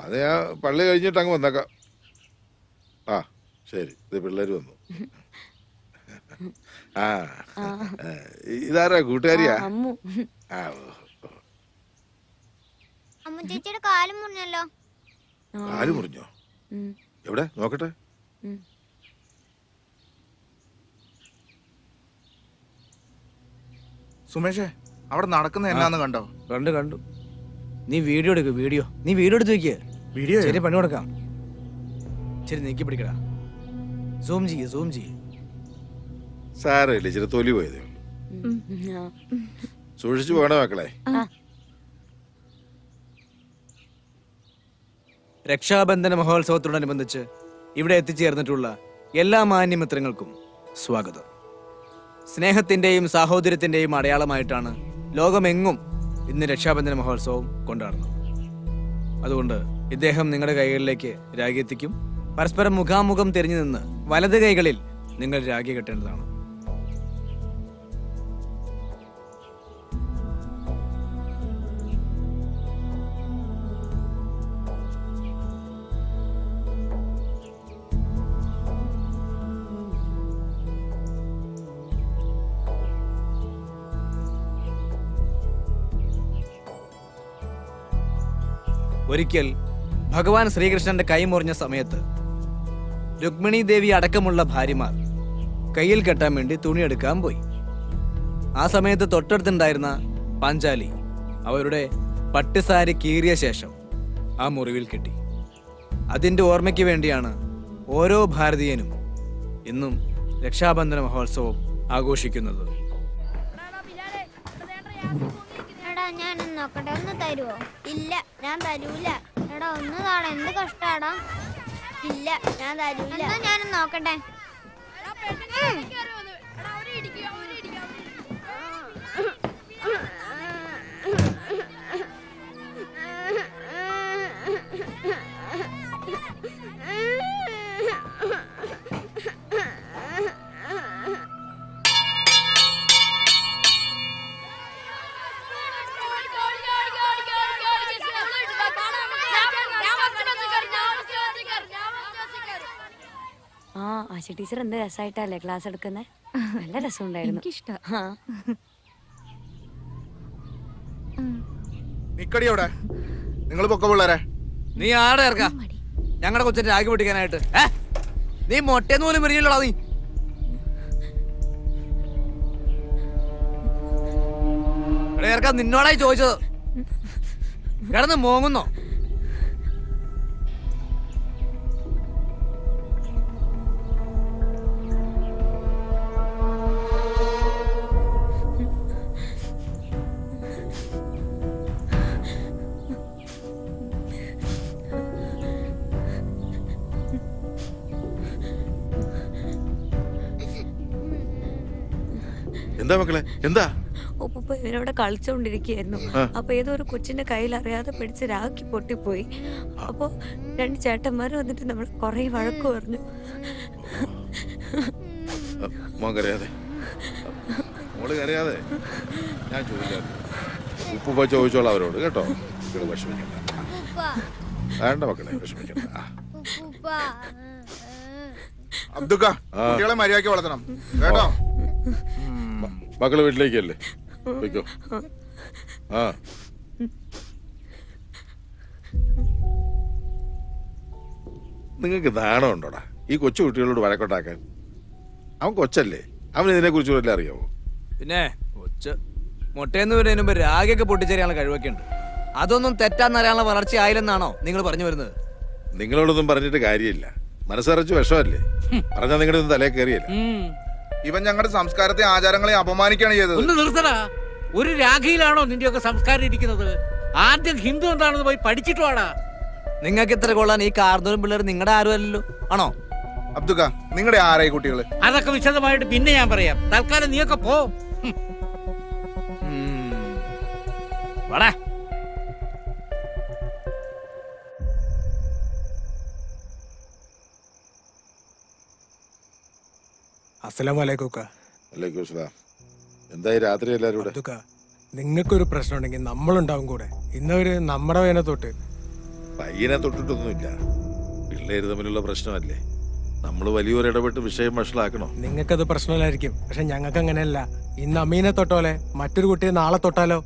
[SPEAKER 6] അത് ഞാൻ പള്ളി കഴിഞ്ഞിട്ട് അങ്ങ് വന്നേക്കാം. ശരി. ഇത് പിള്ളേര് വന്നു. ഇതാരാ? കൂട്ടുകാരിയാ?
[SPEAKER 9] ചേച്ചിയുടെ കാല് മുറിഞ്ഞല്ലോ.
[SPEAKER 6] കാല് മുറിഞ്ഞോ? എവിടെ നോക്കട്ടെ.
[SPEAKER 4] സുമേഷേ, അവിടെ നടക്കുന്ന എന്നാന്ന് കണ്ടോ?
[SPEAKER 8] കണ്ടു. നീ വീഡിയോ എടുക്ക്. നീ വീഡിയോ എടുത്ത് വെക്ക്.
[SPEAKER 4] വീഡിയോ
[SPEAKER 8] ശരി, പണി കൊടുക്കാം. ശരി, നീക്കി പിടിക്കടാ. സൂം ചെയ്യ്.
[SPEAKER 6] സാരമില്ല, ഇച്ചിരി തൊലി പോയതേ ഉള്ളൂ. സൂക്ഷിച്ചു പോകണേ മക്കളെ.
[SPEAKER 8] രക്ഷാബന്ധന മഹോത്സവത്തോടനുബന്ധിച്ച് ഇവിടെ എത്തിച്ചേർന്നിട്ടുള്ള എല്ലാ മാന്യമിത്രങ്ങൾക്കും സ്വാഗതം. സ്നേഹത്തിന്റെയും സാഹോദര്യത്തിന്റെയും അടയാളമായിട്ടാണ് ലോകമെങ്ങും ഇന്ന് രക്ഷാബന്ധന മഹോത്സവം കൊണ്ടാടുന്നത്. അതുകൊണ്ട് ഇദ്ദേഹം നിങ്ങളുടെ കൈകളിലേക്ക് രാഖി എത്തിക്കും. പരസ്പരം മുഖാമുഖം തിരിഞ്ഞു നിന്ന് വലത് കൈകളിൽ നിങ്ങൾ രാഖി കെട്ടേണ്ടതാണ്. ഒരിക്കൽ ഭഗവാൻ ശ്രീകൃഷ്ണന്റെ കൈ മുറിഞ്ഞ സമയത്ത് രുക്മിണി ദേവി അടക്കമുള്ള ഭാര്യമാർ കയ്യിൽ കെട്ടാൻ വേണ്ടി തുണിയെടുക്കാൻ പോയി. ആ സമയത്ത് തൊട്ടടുത്തുണ്ടായിരുന്ന പാഞ്ചാലി അവരുടെ പട്ടുസാരി കീറിയ ശേഷം ആ മുറിവിൽ കെട്ടി. അതിന്റെ ഓർമ്മയ്ക്ക് വേണ്ടിയാണ് ഓരോ ഭാരതീയനും ഇന്നും രക്ഷാബന്ധന മഹോത്സവം ആഘോഷിക്കുന്നത്.
[SPEAKER 9] ഞാനൊന്ന് നോക്കട്ടെ, ഒന്ന് തരുവോ? ഇല്ല, ഞാൻ തരൂല. എടാ ഒന്ന് താടാ, എന്ത് കഷ്ടാടാ. ഇല്ല, ഞാൻ തരൂല. ഞാനൊന്ന് നോക്കട്ടെ. ആശ ടീച്ചർ എന്ത് രസമായിട്ടല്ലേ ക്ലാസ് എടുക്കുന്നത്. നല്ല രസമുണ്ടായിരുന്നു.
[SPEAKER 4] നിക്കടിയോടെ നിങ്ങൾ പൊക്ക പിള്ളേരെ.
[SPEAKER 8] നീ ആടെ ഇറക്കാം ഞങ്ങളുടെ കൊച്ചിന്റെ രാഗി പൊട്ടിക്കാനായിട്ട്. നീ മൊട്ടേന്ന് പോലും വരികയല്ലോടാ നീ. ഇറക്കാം, നിന്നോടായി ചോദിച്ചത്. കിടന്ന് മോങ്ങുന്നോ?
[SPEAKER 6] എന്താ മക്കളെ, എന്താ?
[SPEAKER 7] ഒപ്പ ഇവരവിടെ കളിച്ചോണ്ടിരിക്കുകയായിരുന്നു. അപ്പൊ ഏതോ ഒരു കൊച്ചിന്റെ കയ്യിൽ അറിയാതെ പിടിച്ച് രാഖി പൊട്ടിപ്പോയി. അപ്പൊ 2 ചേട്ടന്മാര് വന്നിട്ട് നമ്മൾ കൊറേ വഴക്ക് പറഞ്ഞു.
[SPEAKER 6] മോൻ കരയാതെ, മോള് കരയാതെ. ഞാൻ ചോദിക്കാം, ഉപ്പുപ്പ ചോദിച്ചോളാം അവരോട് കേട്ടോ. മക്കള് വിഷമിക്കണ്ട, വേണ്ട മക്കളെ വിഷമിക്കണ്ട.
[SPEAKER 4] അബ്ദുക്ക, കുട്ടികളെ മര്യാദയ്ക്ക് വളർത്തണം കേട്ടോ.
[SPEAKER 6] മക്കള് വീട്ടിലേക്കല്ലേ, വെക്കോ. ആ നിങ്ങൾക്ക് നാണം ഉണ്ടോടാ ഈ കൊച്ചു കുട്ടികളോട് വഴക്കൊണ്ടാക്കാൻ? അവൻ കൊച്ചല്ലേ, അവൻ ഇതിനെ കുറിച്ച് വല്ല അറിയാവോ?
[SPEAKER 8] പിന്നെ മുട്ടയെന്ന് വരുന്നതിന് മുമ്പ് രാഗിയൊക്കെ പൊട്ടിച്ചേരാനുള്ള കഴിവൊക്കെ ഉണ്ട്. അതൊന്നും തെറ്റാന്നറിയാനുള്ള വളർച്ച ആയില്ലെന്നാണോ നിങ്ങൾ പറഞ്ഞു വരുന്നത്?
[SPEAKER 6] നിങ്ങളോടൊന്നും പറഞ്ഞിട്ട് കാര്യമില്ല, മനസ്സറിച്ച് വിഷമല്ലേ. പറഞ്ഞാൽ നിങ്ങളുടെ ഒന്നും തലേ കയറിയല്ല.
[SPEAKER 4] ഇവൻ ഞങ്ങളുടെ സംസ്കാരത്തെ ആചാരങ്ങളെ അപമാനിക്കുകയാണ് ചെയ്തത്.
[SPEAKER 5] ഒന്ന് നിർത്തടാ. ഒരു രാഖിയിലാണോ നിന്റെയൊക്കെ സംസ്കാരം ഇരിക്കുന്നത്? ആദ്യം ഹിന്ദു എന്താണെന്ന് പോയി പഠിച്ചിട്ട് വാടാ.
[SPEAKER 8] നിങ്ങൾക്ക് ഇത്ര കൊള്ളാൻ ഈ കാർന്നൂരും പിള്ളേർ നിങ്ങളുടെ ആരും അല്ലല്ലോ, ആണോ?
[SPEAKER 4] അബ്ദുക്ക, നിങ്ങളുടെ ആരായി കുട്ടികള്?
[SPEAKER 5] അതൊക്കെ വിശദമായിട്ട് പിന്നെ ഞാൻ പറയാം. തൽക്കാലം നീയൊക്കെ പോ. വാടാ.
[SPEAKER 12] അസ്സലാമലൈക്കും.
[SPEAKER 6] എന്തായി രാത്രി എല്ലാരും കൂടെ?
[SPEAKER 12] നിങ്ങൾക്കൊരു പ്രശ്നം ഉണ്ടെങ്കിൽ നമ്മളുണ്ടാവും കൂടെ. ഇന്നവര് നമ്മുടെ വേന തൊട്ട്
[SPEAKER 6] പയ്യനെ തൊട്ടിട്ടൊന്നുമില്ല, പിള്ളേര് തമ്മിലുള്ള പ്രശ്നമല്ലേ. നമ്മൾ വലിയൊരു ഇടപെട്ട് വിഷയം വഷളാക്കണോ?
[SPEAKER 12] നിങ്ങൾക്കത് പ്രശ്നമില്ലായിരിക്കും, പക്ഷെ ഞങ്ങൾക്ക് അങ്ങനെയല്ല. ഇന്ന് അമ്മീനെ തൊട്ടോലെ മറ്റൊരു കുട്ടിയെ നാളെ തൊട്ടാലോ?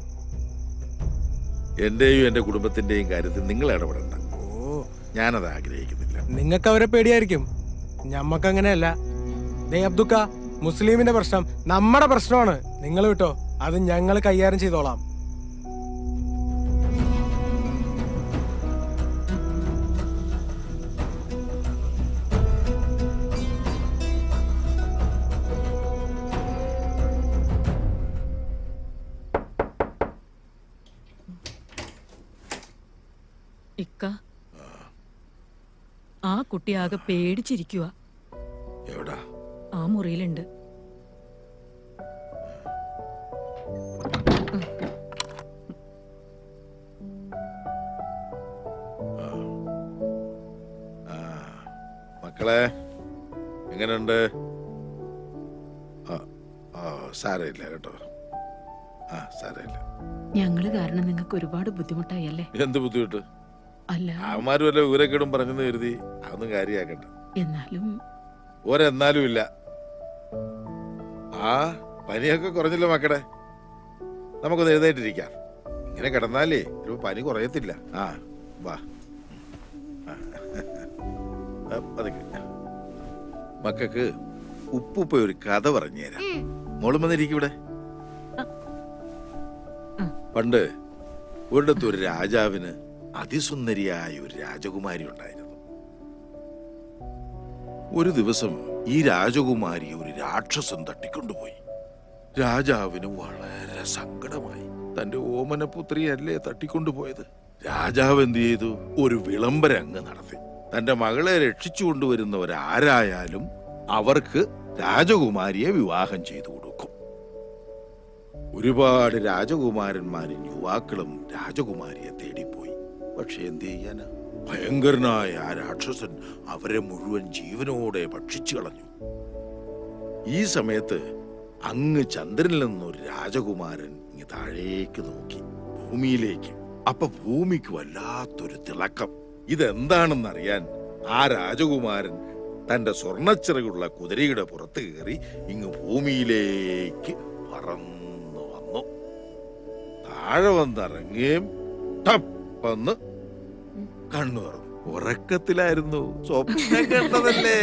[SPEAKER 6] എന്റെയും എന്റെ കുടുംബത്തിന്റെയും കാര്യത്തിൽ നിങ്ങൾ ഇടപെടണ്ട. ഞാനത് ആഗ്രഹിക്കുന്നില്ല.
[SPEAKER 12] നിങ്ങൾക്ക് അവരെ പേടിയായിരിക്കും, ഞമ്മക്ക് അങ്ങനെയല്ല. ദേ അബ്ദുക്ക, മുസ്ലിമിന്റെ പ്രശ്നം നമ്മുടെ പ്രശ്നമാണ്. നിങ്ങൾ വിട്ടോ, അത് ഞങ്ങൾ കൈകാര്യം ചെയ്തോളാം.
[SPEAKER 3] ഇക്ക, ആ കുട്ടി ആകെ പേടിച്ചിരിക്കുക.
[SPEAKER 6] എവിടാ?
[SPEAKER 3] ആ മുറിയിലുണ്ട്.
[SPEAKER 6] മക്കളെ എങ്ങനെയുണ്ട്? സാരമില്ല കേട്ടോ. സാരമില്ല.
[SPEAKER 3] ഞങ്ങള് കാരണം നിങ്ങൾക്ക് ഒരുപാട് ബുദ്ധിമുട്ടായി അല്ലേ?
[SPEAKER 6] എന്ത് ബുദ്ധിമുട്ട്?
[SPEAKER 3] അല്ല,
[SPEAKER 6] അവന്മാരും വല്ല ഊരക്കേടും പറഞ്ഞെന്ന് കരുതി അതൊന്നും കാര്യാക്കണ്ട.
[SPEAKER 3] എന്നാലും
[SPEAKER 6] ഒരെന്നാലും ഇല്ല. പനിയൊക്കെ കുറഞ്ഞല്ലോ മക്കളെ, നമുക്കൊന്ന് എഴുന്നേറ്റിരിക്കാം. ഇങ്ങനെ കിടന്നാലേ ഒരു പനി കുറയത്തില്ല. വാ. മക്കൾക്ക് ഉപ്പുപ്പ ഒരു കഥ പറഞ്ഞു തരാം. മോളും വന്നിരിക്കും ഇവിടെ. പണ്ട് ഒരിടത്ത് ഒരു രാജാവിന് അതിസുന്ദരിയായ ഒരു രാജകുമാരി ഉണ്ടായിരുന്നു. ഒരു ദിവസം ഈ രാജകുമാരി ഒരു രാക്ഷസൻ തട്ടിക്കൊണ്ടുപോയി. രാജാവിന് വളരെ സങ്കടമായി. തന്റെ ഓമനപുത്രിയല്ലേ തട്ടിക്കൊണ്ടുപോയത്. രാജാവ് എന്ത് ചെയ്തു? ഒരു വിളംബരം അങ്ങ് നടത്തി. തന്റെ മകളെ രക്ഷിച്ചു കൊണ്ടുവരുന്നവരാരായാലും അവർക്ക് രാജകുമാരിയെ വിവാഹം ചെയ്തു കൊടുക്കും. ഒരുപാട് രാജകുമാരന്മാരും യുവാക്കളും രാജകുമാരിയെ തേടിപ്പോയി. പക്ഷെ എന്ത് ചെയ്യാനാ? ഭയങ്കരനായ ആ രാക്ഷസൻ അവരെ മുഴുവൻ ജീവനോടെ ഭക്ഷിച്ചു കളഞ്ഞു. ഈ സമയത്ത് അങ്ങ് ചന്ദ്രനിൽ നിന്നൊരു രാജകുമാരൻ ഇങ്ങ് താഴേക്ക് നോക്കി, ഭൂമിയിലേക്ക്. അപ്പൊ ഭൂമിക്ക് വല്ലാത്തൊരു തിളക്കം. ഇതെന്താണെന്നറിയാൻ ആ രാജകുമാരൻ തന്റെ സ്വർണച്ചിറകുള്ള കുതിരയുടെ പുറത്ത് കയറി ഇങ്ങ് ഭൂമിയിലേക്ക് പറന്നു വന്നു. താഴെ വന്നിറങ്ങുകയും ടപ്പെന്ന് കണ്ണു തുറന്നു. ഉറക്കത്തിലായിരുന്നു, സ്വപ്നം കണ്ടതല്ലേ.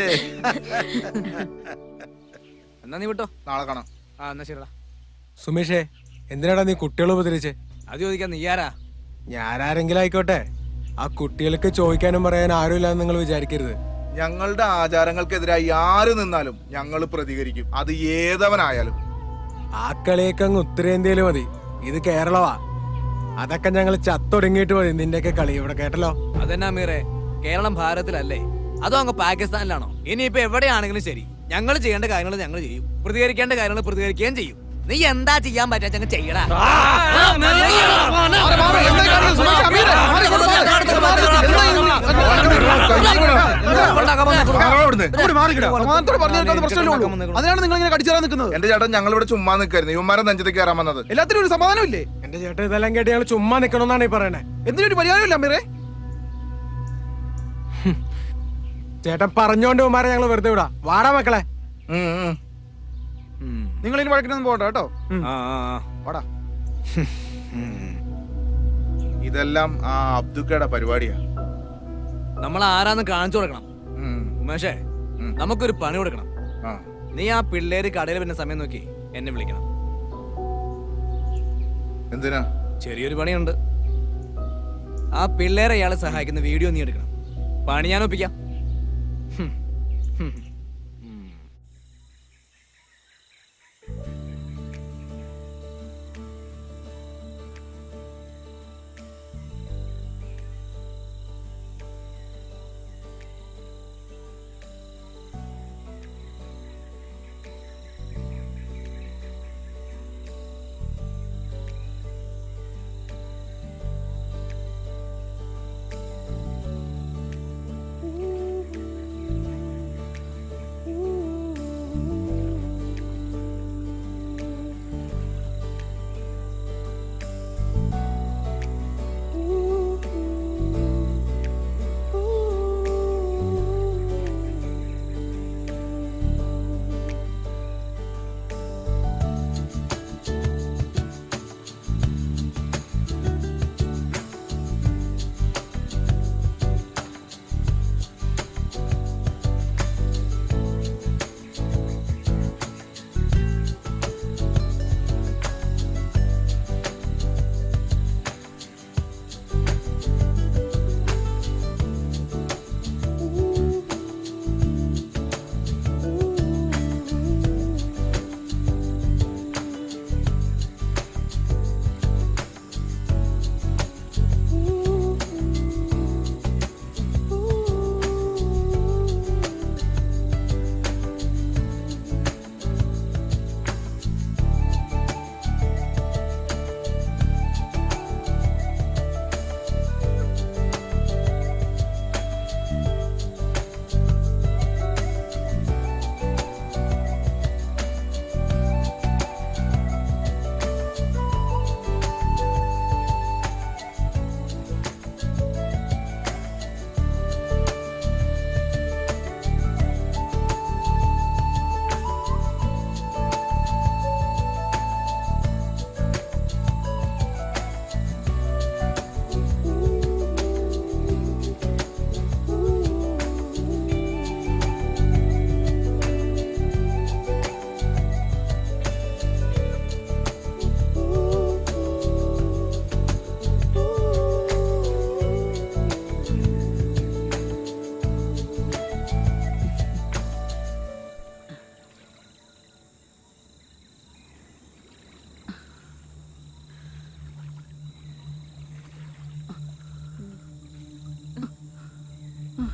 [SPEAKER 8] എന്നാ നീ വിട്ടോ,
[SPEAKER 4] നാളെ കാണാം.
[SPEAKER 8] എന്നാ ശരിടാ.
[SPEAKER 12] സുമേഷേ, എന്തിനാടാ നീ കുട്ടികളെ ഉപദ്രവിച്ചേ?
[SPEAKER 8] അത് ചോദിക്കാൻ നീ ആരാ?
[SPEAKER 12] ഞാനാരെങ്കിലും ആയിക്കോട്ടെ, ആ കുട്ടികൾക്ക് ചോദിക്കാനും പറയാനും ആരുമില്ലാന്ന് നിങ്ങൾ വിചാരിക്കരുത്.
[SPEAKER 4] ഞങ്ങളുടെ ആചാരങ്ങൾക്കെതിരായി ആര് നിന്നാലും ഞങ്ങൾ പ്രതികരിക്കും, അത് ഏതവനായാലും.
[SPEAKER 12] ആ കളിയൊക്കെ അങ്ങ് ഉത്തരേന്ത്യയിൽ മതി, ഇത് കേരളമാ. അതൊക്കെ ഞങ്ങൾ ചത്തൊടുങ്ങിയിട്ട് മതി നിന്റെയൊക്കെ കളി ഇവിടെ, കേട്ടല്ലോ.
[SPEAKER 8] അതെന്നാ മീറെ, കേരളം ഭാരതത്തിലല്ലേ, അതോ അങ്ങ് പാകിസ്ഥാനിലാണോ? ഇനിയിപ്പോ എവിടെയാണെങ്കിലും ശരി, ഞങ്ങൾ ചെയ്യേണ്ട കാര്യങ്ങൾ ഞങ്ങൾ ചെയ്യും, പ്രതികരിക്കേണ്ട കാര്യങ്ങൾ പ്രതികരിക്കുകയും ചെയ്യും. നീ എന്താ ചെയ്യാൻ പറ്റാ ചെയ്യടാ.
[SPEAKER 12] അതിനാണ് നിങ്ങൾ ഇങ്ങനെ കടിച്ചാൽ നിൽക്കുന്നത്.
[SPEAKER 4] എന്റെ ചേട്ടൻ ഞങ്ങൾ ഇവിടെ ചുമ്മാ നിൽക്കായിരുന്നു, ഇവന്മാരെ നെഞ്ചത്തേക്ക് കയറാൻ വന്നത്.
[SPEAKER 12] എല്ലാത്തിനും ഒരു സമാധാനം ഇല്ലേ? എന്റെ ചേട്ടൻ ഇതെല്ലാം കേട്ട് ഞങ്ങൾ ചുമ്മാ നിൽക്കണമെന്നാണ് ഈ പറയണേ. എന്തിനൊരു പരിഹാരമില്ല അമ്മീറെ. ചേട്ടൻ പറഞ്ഞോണ്ട് ഉമ്മാരെ ഞങ്ങൾ വെറുതെ വിടാ. വാടാ മക്കളെ.
[SPEAKER 4] നിങ്ങൾ ഇനി വഴക്കിനൊന്നും പോകണ്ട കേട്ടോ. വാടാ. ഇതെല്ലാം ആ അബ്ദുക്കയുടെ പരിപാടിയാ.
[SPEAKER 8] നമ്മൾ ആരാന്ന് കാണിച്ചു കൊടുക്കണം. ഉമേഷേ, നമുക്കൊരു പണി കൊടുക്കണം. നീ ആ പിള്ളേര് കടയിൽ വരുന്ന സമയം നോക്കി എന്നെ വിളിക്കണം.
[SPEAKER 4] എന്തിനാ?
[SPEAKER 8] ചെറിയൊരു പണിയുണ്ട്. ആ പിള്ളേരെ അയാളെ സഹായിക്കുന്ന വീഡിയോ നീ എടുക്കണം. പണി ഞാൻ ഒപ്പിക്കാം.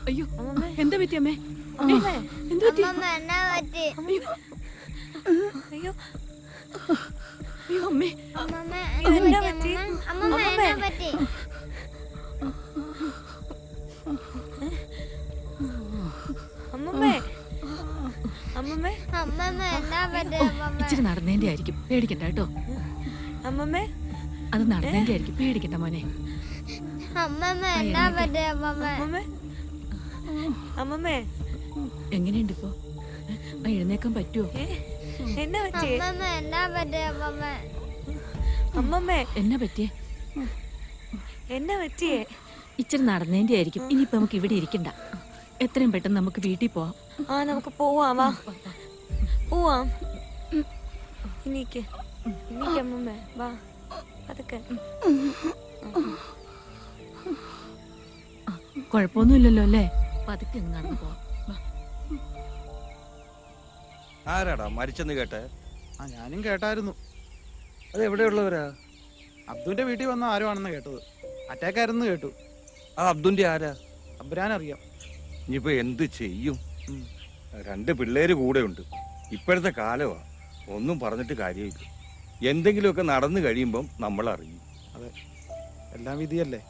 [SPEAKER 3] അയ്യോ, എന്താ പറ്റി അമ്മേ? എന്താ പറ്റി?
[SPEAKER 7] അയ്യോ
[SPEAKER 3] അയ്യോ അമ്മേ, ഇച്ചിരി നടന്നതിന്റെ ആയിരിക്കും, പേടിക്കണ്ട കേട്ടോ.
[SPEAKER 7] അമ്മമ്മേ,
[SPEAKER 3] അത് നടന്നതിന്റെ ആയിരിക്കും, പേടിക്കണ്ട മോനെ.
[SPEAKER 7] അമ്മമ്മേ,
[SPEAKER 3] എങ്ങനെയുണ്ട് ഇപ്പൊ? എഴുന്നേക്കാൻ പറ്റുമോ?
[SPEAKER 7] എന്നാ പറ്റിയേ? അമ്മമ്മേ,
[SPEAKER 3] എന്നാ പറ്റിയേ?
[SPEAKER 7] എന്നാ പറ്റിയേ?
[SPEAKER 3] ഇച്ചിരി നടന്നതിന്റെ ആയിരിക്കും. ഇനിയിപ്പോ നമുക്ക് ഇവിടെ ഇരിക്കണ്ട, എത്രയും പെട്ടെന്ന് നമുക്ക് വീട്ടിൽ പോവാം.
[SPEAKER 7] ആ, നമുക്ക് പോവാം. വാ, പോവാം. ഇനിക്ക് അമ്മമ്മേ, വാ, അതൊക്കെ
[SPEAKER 3] കുഴപ്പമൊന്നുമില്ലല്ലോ അല്ലേ?
[SPEAKER 1] പതുക്കെ അങ്ങ് നടന്നു പോവാം.
[SPEAKER 13] ആരാടാ മരിച്ചെന്ന് കേട്ടെ?
[SPEAKER 12] ഞാനും കേട്ടായിരുന്നു.
[SPEAKER 13] അത് എവിടെയുള്ളവരാ?
[SPEAKER 12] അബ്ദുവിന്റെ വീട്ടിൽ വന്ന ആരോ ആണെന്ന് കേട്ടത്. അറ്റാക്ക് ആയിരുന്നു കേട്ടു.
[SPEAKER 13] ആ അബ്ദുന്റെ ആരാ?
[SPEAKER 12] അബ്രാൻ അറിയാം.
[SPEAKER 13] ഇനിയിപ്പോ എന്ത് ചെയ്യും? 2 പിള്ളേര് കൂടെ ഉണ്ട്. ഇപ്പോഴത്തെ കാലമാ, ഒന്നും പറഞ്ഞിട്ട് കാര്യമില്ല. എന്തെങ്കിലുമൊക്കെ നടന്നു കഴിയുമ്പം നമ്മൾ അറിയും.
[SPEAKER 12] അതെ, എല്ലാം വിധിയല്ലേ.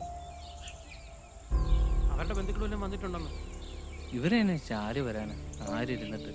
[SPEAKER 2] അവരുടെ ബന്ധുക്കളെല്ലാം വന്നിട്ടുണ്ടെന്ന്.
[SPEAKER 8] ഇവരെന്നെ ചാരി വരാന് ആരിരുന്നിട്ട്.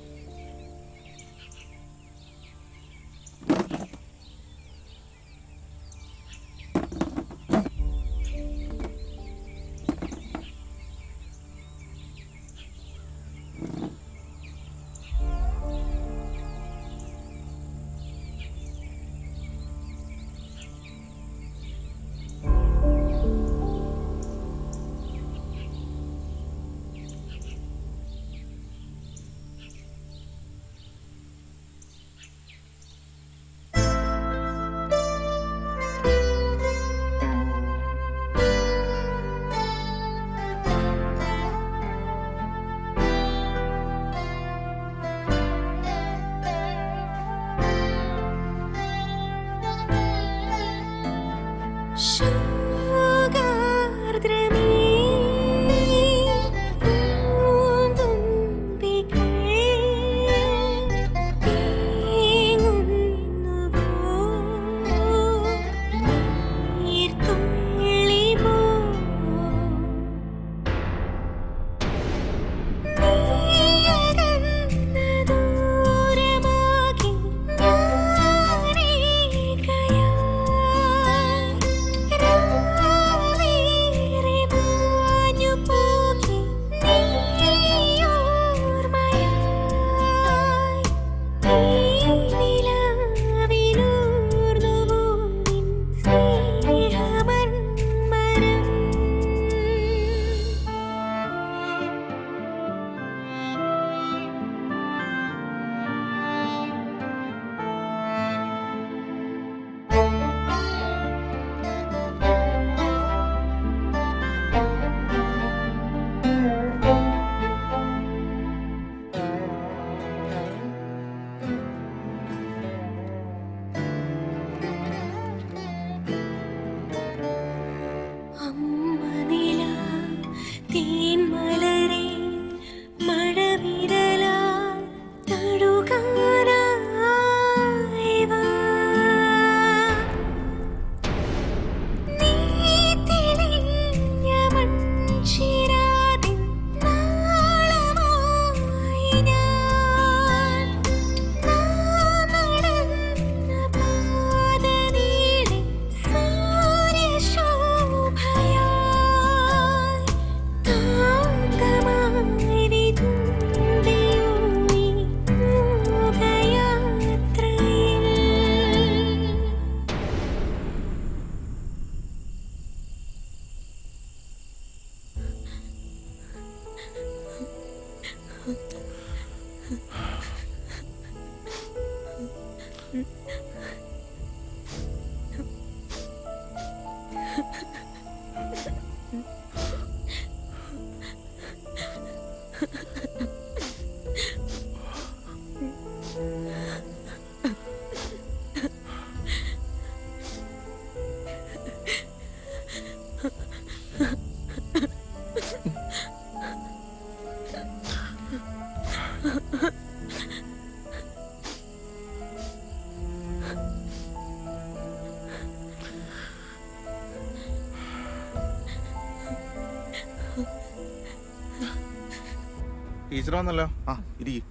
[SPEAKER 4] ടീച്ചർ വന്നല്ലോ. ആ ഇരിക്കും.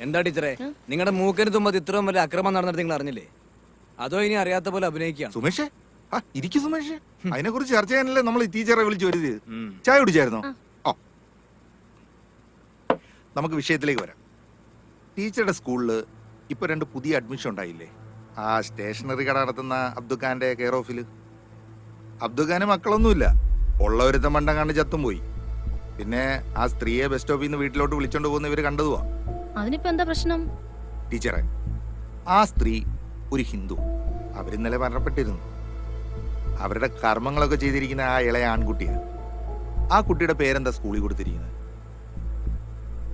[SPEAKER 8] എന്താ ടീച്ചറെ, നിങ്ങളുടെ മൂക്കിന് തുമ്പത്ത് ഇത്രയും വലിയ അക്രമം നടന്നിട്ട് നിങ്ങൾ അറിഞ്ഞില്ലേ? അതോ ഇനി അറിയാത്ത പോലെ അഭിനയിക്കുകയാണ്?
[SPEAKER 4] സുമേഷേ, ആ ഇരിക്കും സുമേഷേ. അതിനെ കുറിച്ച് ചർച്ച ചെയ്യാനല്ലേ നമ്മൾ ഈ ടീച്ചറെ വിളിച്ചു വരുത്. ചായ കുടിച്ചായിരുന്നോ? ഓ, നമുക്ക് വിഷയത്തിലേക്ക് വരാം. ടീച്ചറുടെ സ്കൂളിൽ ഇപ്പൊ 2 പുതിയ അഡ്മിഷൻ ഉണ്ടായില്ലേ? ആ സ്റ്റേഷനറി കട നടത്തുന്ന അബ്ദുഖാന്റെ കെയർ ഓഫില്. അബ്ദുഖാന് മക്കളൊന്നുമില്ല, ഉള്ളവരുത്ത മണ്ടം കണ്ട് ചത്തും പോയി. പിന്നെ ആ സ്ത്രീയെ ബസ് സ്റ്റോപ്പിൽ നിന്ന് വീട്ടിലോട്ട് വിളിച്ചോണ്ട് പോകുന്ന ഇവര് കണ്ടതുവാ.
[SPEAKER 1] അതിനിപ്പോ എന്താ പ്രശ്നം?
[SPEAKER 4] ടീച്ചറെ, ആ സ്ത്രീ ഒരു ഹിന്ദു. അവരിന്നലെ മരണപ്പെട്ടിരുന്നു. അവരുടെ കർമ്മങ്ങളൊക്കെ ചെയ്തിരിക്കുന്ന ആ ഇളയ ആൺകുട്ടിയാണ്. ആ കുട്ടിയുടെ പേരെന്താ സ്കൂളിൽ കൊടുത്തിരിക്കുന്നത്?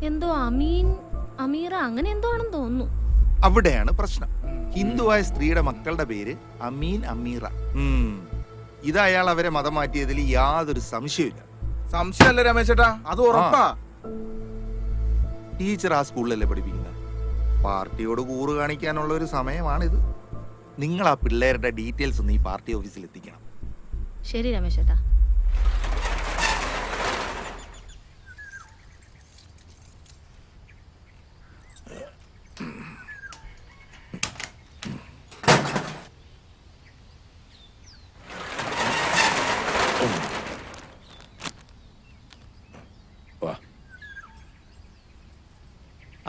[SPEAKER 1] എന്തോ അമീറ അങ്ങനെ എന്തോ ആണെന്ന് തോന്നുന്നു.
[SPEAKER 4] അവിടെയാണ് പ്രശ്നം. ഹിന്ദുവായ സ്ത്രീയുടെ മക്കളുടെ പേര് അമീൻ അമീറ. ഇത് അയാൾ അവരെ മതം മാറ്റിയതിൽ യാതൊരു സംശയമില്ല.
[SPEAKER 6] സംശയമല്ല രമേശേട്ടാ, അത് ഉറപ്പാ.
[SPEAKER 4] ടീച്ചർ ആ സ്കൂളിലല്ലേ പഠിപ്പിക്കുന്നത്? പാർട്ടിയോട് കൂറ് കാണിക്കാനുള്ള ഒരു സമയമാണിത്. നിങ്ങൾ ആ പിള്ളേരുടെ ഡീറ്റെയിൽസ് ഒന്ന് ഈ പാർട്ടി ഓഫീസിൽ എത്തിക്കണം.
[SPEAKER 1] ശരി രമേശ് ചേട്ടാ.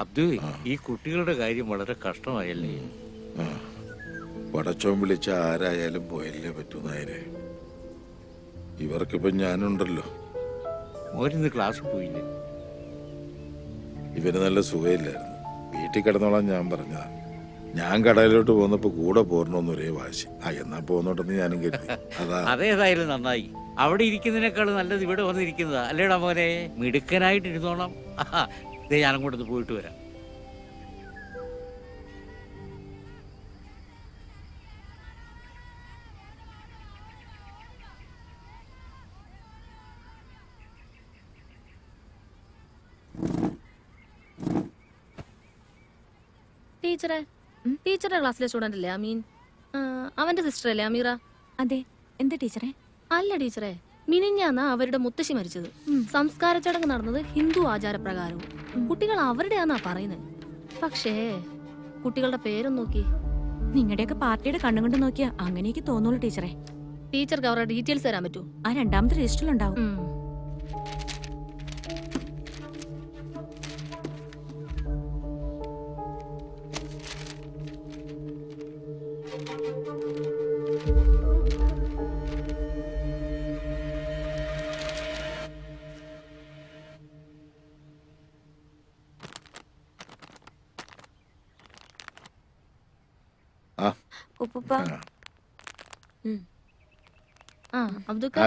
[SPEAKER 5] അബ്ദു, ഈ കുട്ടികളുടെ കാര്യം വളരെ കഷ്ടമായല്ലേ?
[SPEAKER 6] പടച്ചോൻ വിളിച്ച ആരായാലും പോയല്ലേ പറ്റൂ നായരെ. ഇവർക്കിപ്പം ഞാനുണ്ടല്ലോ.
[SPEAKER 5] മോരിന്ന് ക്ലാസ് പോയില്ലേ?
[SPEAKER 6] ഇവന് നല്ല സുഖമില്ലായിരുന്നു. വീട്ടിൽ കിടന്നോളാം ഞാൻ പറഞ്ഞതാ. ഞാൻ കടയിലോട്ട് പോന്നപ്പോ കൂടെ പോരണോന്ന് ഒരേ വാശി. എന്നാ പോന്നോട്ടെന്ന് ഞാനും കരുതി. അതാ.
[SPEAKER 5] അതേതായാലും നന്നായി. അവിടെ ഇരിക്കുന്നതിനേക്കാൾ നല്ലത് ഇവിടെ വന്നിരിക്കുന്നതാ അല്ലേടാ മോനെ? മിടുക്കനായിട്ട് ഇരുന്നോണം. ഇതേ ഞാനും കൂടെ പോയിട്ട് വരാം.
[SPEAKER 1] ടീച്ചറുടെ ക്ലാസ്സിലെ സ്റ്റുഡന്റ് അല്ലേ അമീൻ? അവന്റെ സിസ്റ്റർ അല്ലേ അമീറ?
[SPEAKER 7] അതെ. എന്താ ടീച്ചറെ?
[SPEAKER 1] അല്ല ടീച്ചറെ, മിനിഞ്ഞാന്നാ അവരുടെ മുത്തശ്ശി മരിച്ചത്. സംസ്കാര ചടങ്ങ് നടന്നത് ഹിന്ദു ആചാരപ്രകാരവും. കുട്ടികൾ അവരുടെയാന്നാ പറയുന്നത്. പക്ഷേ കുട്ടികളുടെ പേരും നോക്കി.
[SPEAKER 7] നിങ്ങളുടെയൊക്കെ പാർട്ടിയുടെ കണ്ണും കൊണ്ട് നോക്കിയാ അങ്ങനെയൊക്കെ തോന്നുള്ളൂ ടീച്ചറെ.
[SPEAKER 1] ടീച്ചർക്ക് അവരുടെ ഡീറ്റെയിൽസ് തരാൻ പറ്റൂ?
[SPEAKER 7] ആ രണ്ടാമത്തെ രജിസ്റ്ററിലുണ്ടാവും.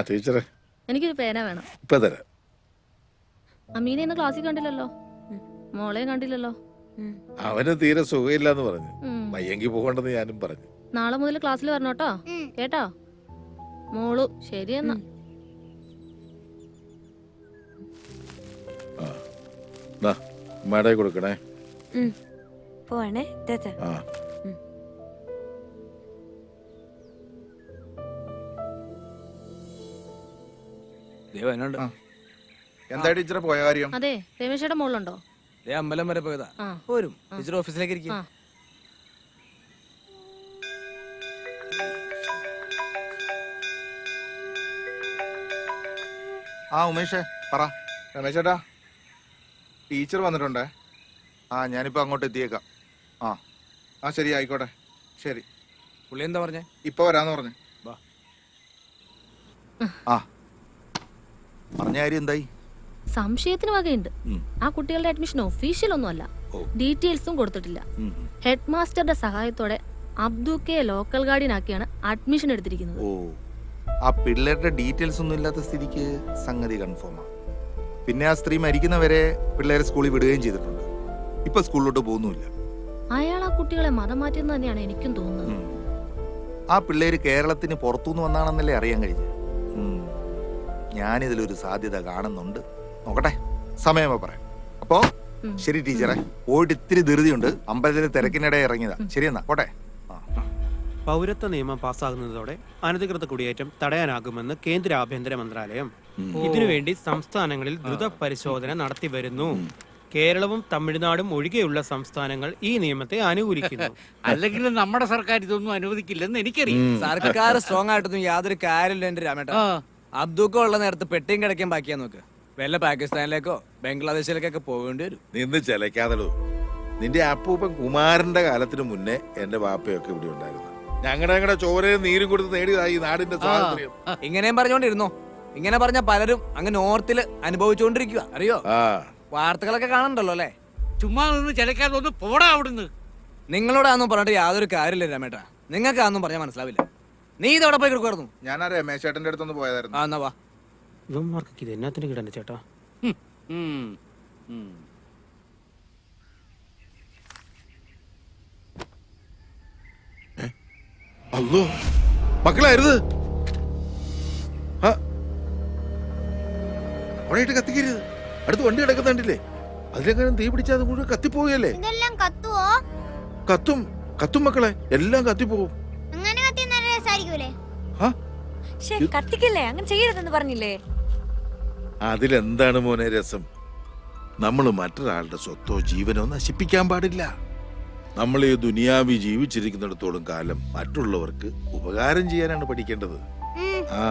[SPEAKER 6] ടീച്ചറെ,
[SPEAKER 1] എനിക്കൊരു പേന വേണം.
[SPEAKER 6] ഇപ്പൊ തരാം.
[SPEAKER 1] അമീനെ ഇന്ന് ക്ലാസ്സിൽ കണ്ടില്ലല്ലോ, മോളെ കണ്ടില്ലല്ലോ.
[SPEAKER 6] അവന് തീരെ സുഖമില്ലാന്ന് പറഞ്ഞു. വയ്യെങ്കി പോകണ്ടെന്ന് ഞാനും പറഞ്ഞു.
[SPEAKER 1] നാളെ മുതൽ ക്ലാസ്സിൽ വരണോട്ടോ, കേട്ടോ മോളു? ശരിയെന്നാ.
[SPEAKER 6] മട കൊടുക്കണേ.
[SPEAKER 7] പോണേ.
[SPEAKER 6] എന്താ ടീച്ചറെ പോയ കാര്യം?
[SPEAKER 1] അതെ, രമേശയുടെ മോളുണ്ടോ?
[SPEAKER 8] അമ്പലം വരെ പോയതാ. പോരും. ടീച്ചർ ഓഫീസിലേക്ക് ഇരിക്കും.
[SPEAKER 4] ഉമേഷേ പറ.
[SPEAKER 6] രമേശേട്ടാ, ടീച്ചർ വന്നിട്ടുണ്ടേ.
[SPEAKER 4] ഞാനിപ്പോ അങ്ങോട്ട് എത്തിയേക്കാം.
[SPEAKER 6] ശരി, ആയിക്കോട്ടെ. ശരി.
[SPEAKER 8] പുള്ളി എന്താ പറഞ്ഞേ?
[SPEAKER 6] ഇപ്പൊ വരാന്ന് പറഞ്ഞു.
[SPEAKER 4] പറഞ്ഞ കാര്യം എന്തായി?
[SPEAKER 1] സംശയത്തിന് വകയുണ്ട്. ആ കുട്ടികളുടെ അഡ്മിഷൻ ഒഫീഷ്യൽ ഒന്നും അല്ല. ഡീറ്റെയിൽസും കൊടുത്തിട്ടില്ല. ഹെഡ് മാസ്റ്ററുടെ സഹായത്തോടെ അബ്ദുക്കെ ലോക്കൽ ഗാർഡിയൻ ആക്കിയാണ് അഡ്മിഷൻ എടുത്തിരിക്കുന്നത്.
[SPEAKER 4] ആ പിള്ളേരുടെ ഡീറ്റെയിൽസ് ഒന്നും ഇല്ലാത്ത സ്ഥിതിക്ക് സംഗതി കൺഫേമാണ്. പിന്നെ ആ സ്ത്രീ മരിക്കുന്നവരെ പിള്ളേരെ സ്കൂളിൽ വിടുകയും ചെയ്തിട്ടുണ്ട്. ഇപ്പൊ സ്കൂളിലോട്ട് പോകുന്നുമില്ല.
[SPEAKER 1] അയാൾ ആ കുട്ടികളെ മതം മാറ്റിയെന്ന് തന്നെയാണ് എനിക്കും തോന്നുന്നത്.
[SPEAKER 4] ആ പിള്ളേര് കേരളത്തിന് പുറത്തുനിന്ന് വന്നാണെന്നല്ലേ അറിയാൻ കഴിഞ്ഞു. ഞാനിതിലൊരു സാധ്യത കാണുന്നുണ്ട്. നോക്കട്ടെ, സമയമോ പറയാം. അപ്പോ ശരി ടീച്ചറെ, പോയിട്ട് ഇത്തിരി ധൃതിയുണ്ട്. അമ്പലത്തിലെ തിരക്കിനിടെ ഇറങ്ങിയതാ. ശരിയെന്നാ, പോട്ടെ.
[SPEAKER 2] പൗരത്വ നിയമം പാസ്സാകുന്നതോടെ അനധികൃത കുടിയേറ്റം തടയാനാകുമെന്ന് കേന്ദ്ര ആഭ്യന്തര മന്ത്രാലയം. ഇതിനുവേണ്ടി സംസ്ഥാനങ്ങളിൽ ദ്രുത പരിശോധന നടത്തി വരുന്നു. കേരളവും തമിഴ്നാടും ഒഴികെയുള്ള സംസ്ഥാനങ്ങൾ ഈ നിയമത്തെ അനുകൂലിക്കുന്നു.
[SPEAKER 5] അല്ലെങ്കിൽ നമ്മുടെ സർക്കാർ ഇതൊന്നും അനുവദിക്കില്ലെന്ന് എനിക്കറിയാം.
[SPEAKER 8] സർക്കാർ സ്ട്രോങ് ആയിട്ടൊന്നും യാതൊരു കാര്യമില്ല എന്റെ രാമേട്ട. അബ്ദുക്ക ഉള്ള നേരത്ത് പെട്ടിയും കിടക്കാൻ ബാക്കിയാ നോക്ക്. വല്ല പാകിസ്ഥാനിലേക്കോ ബംഗ്ലാദേശിലേക്കൊക്കെ പോകേണ്ടി വരും.
[SPEAKER 6] നിന്ന് ചിലക്കാതടൂ. നിന്റെ അപ്പൂപ്പൻ കുമാരന്റെ കാലത്തിന് മുന്നേ എന്റെ വാപ്പയൊക്കെ ഇവിടെ ഉണ്ടായിരുന്നു. ഞങ്ങളുടെ ചോരയും നീരും കൊടുത്ത് നേടിയതായി നാടിന്റെ സ്വാതന്ത്ര്യം.
[SPEAKER 8] ഇങ്ങനെയും പറഞ്ഞോണ്ടിരുന്നോ? ഇങ്ങനെ പറഞ്ഞ പലരും അങ്ങ് നോർത്തില് അനുഭവിച്ചുകൊണ്ടിരിക്കുക, അറിയോ? വാർത്തകളൊക്കെ കാണണ്ടല്ലോ അല്ലേ?
[SPEAKER 5] ചുമ്മാ നിന്ന് ചിലക്കാതെ ഒന്ന് പോടാ അവിടുന്ന്.
[SPEAKER 8] നിങ്ങളോടാന്നും പറഞ്ഞിട്ട് യാതൊരു കാര്യമില്ല രാമേട്ടാ. നിങ്ങൾക്ക് അതൊന്നും പറഞ്ഞാൽ മനസ്സിലാവില്ല. നീ ഇതവിടെ പോയി കിടക്കുമായിരുന്നു.
[SPEAKER 4] ഞാൻ ആ രമേശ് ചേട്ടന്റെ അടുത്തൊന്ന് പോയതായിരുന്നു.
[SPEAKER 8] ആ എന്നാ വാ.
[SPEAKER 2] ഇവന്മാർക്കൊക്കെ ഇത് എന്നാത്തിന് കിടന്നെ ചേട്ടാ?
[SPEAKER 6] അല്ലോ മക്കളായിരുത്. അവിടെയായിട്ട് കത്തിക്കരുത്. അടുത്ത് വണ്ടി കിടക്കുന്നുണ്ടില്ലേ, അതിലെങ്ങനെ തീ പിടിച്ചാൽ അത് മുഴുവൻ കത്തിപ്പോവുകയല്ലേ?
[SPEAKER 9] ഇതെല്ലാം കത്തുവോ?
[SPEAKER 6] കത്തും കത്തും മക്കളെ, എല്ലാം കത്തിപ്പോവും.
[SPEAKER 9] അങ്ങനെ കത്തി നല്ല രസായിരിക്കൂലേ?
[SPEAKER 7] കത്തിക്കല്ലേ, അങ്ങനെ ചെയ്യരുതെന്ന് പറഞ്ഞില്ലേ?
[SPEAKER 6] അതിലെന്താണ് മോനെ രസം? നമ്മൾ മറ്റൊരാളുടെ സ്വത്തോ ജീവനോ നശിപ്പിക്കാൻ പാടില്ല. നമ്മൾ ഈ ദുനിയാവി ജീവിച്ചിരിക്കുന്നിടത്തോളം കാലം മറ്റുള്ളവർക്ക് ഉപകാരം ചെയ്യാനാണ് പഠിക്കേണ്ടത്. ആ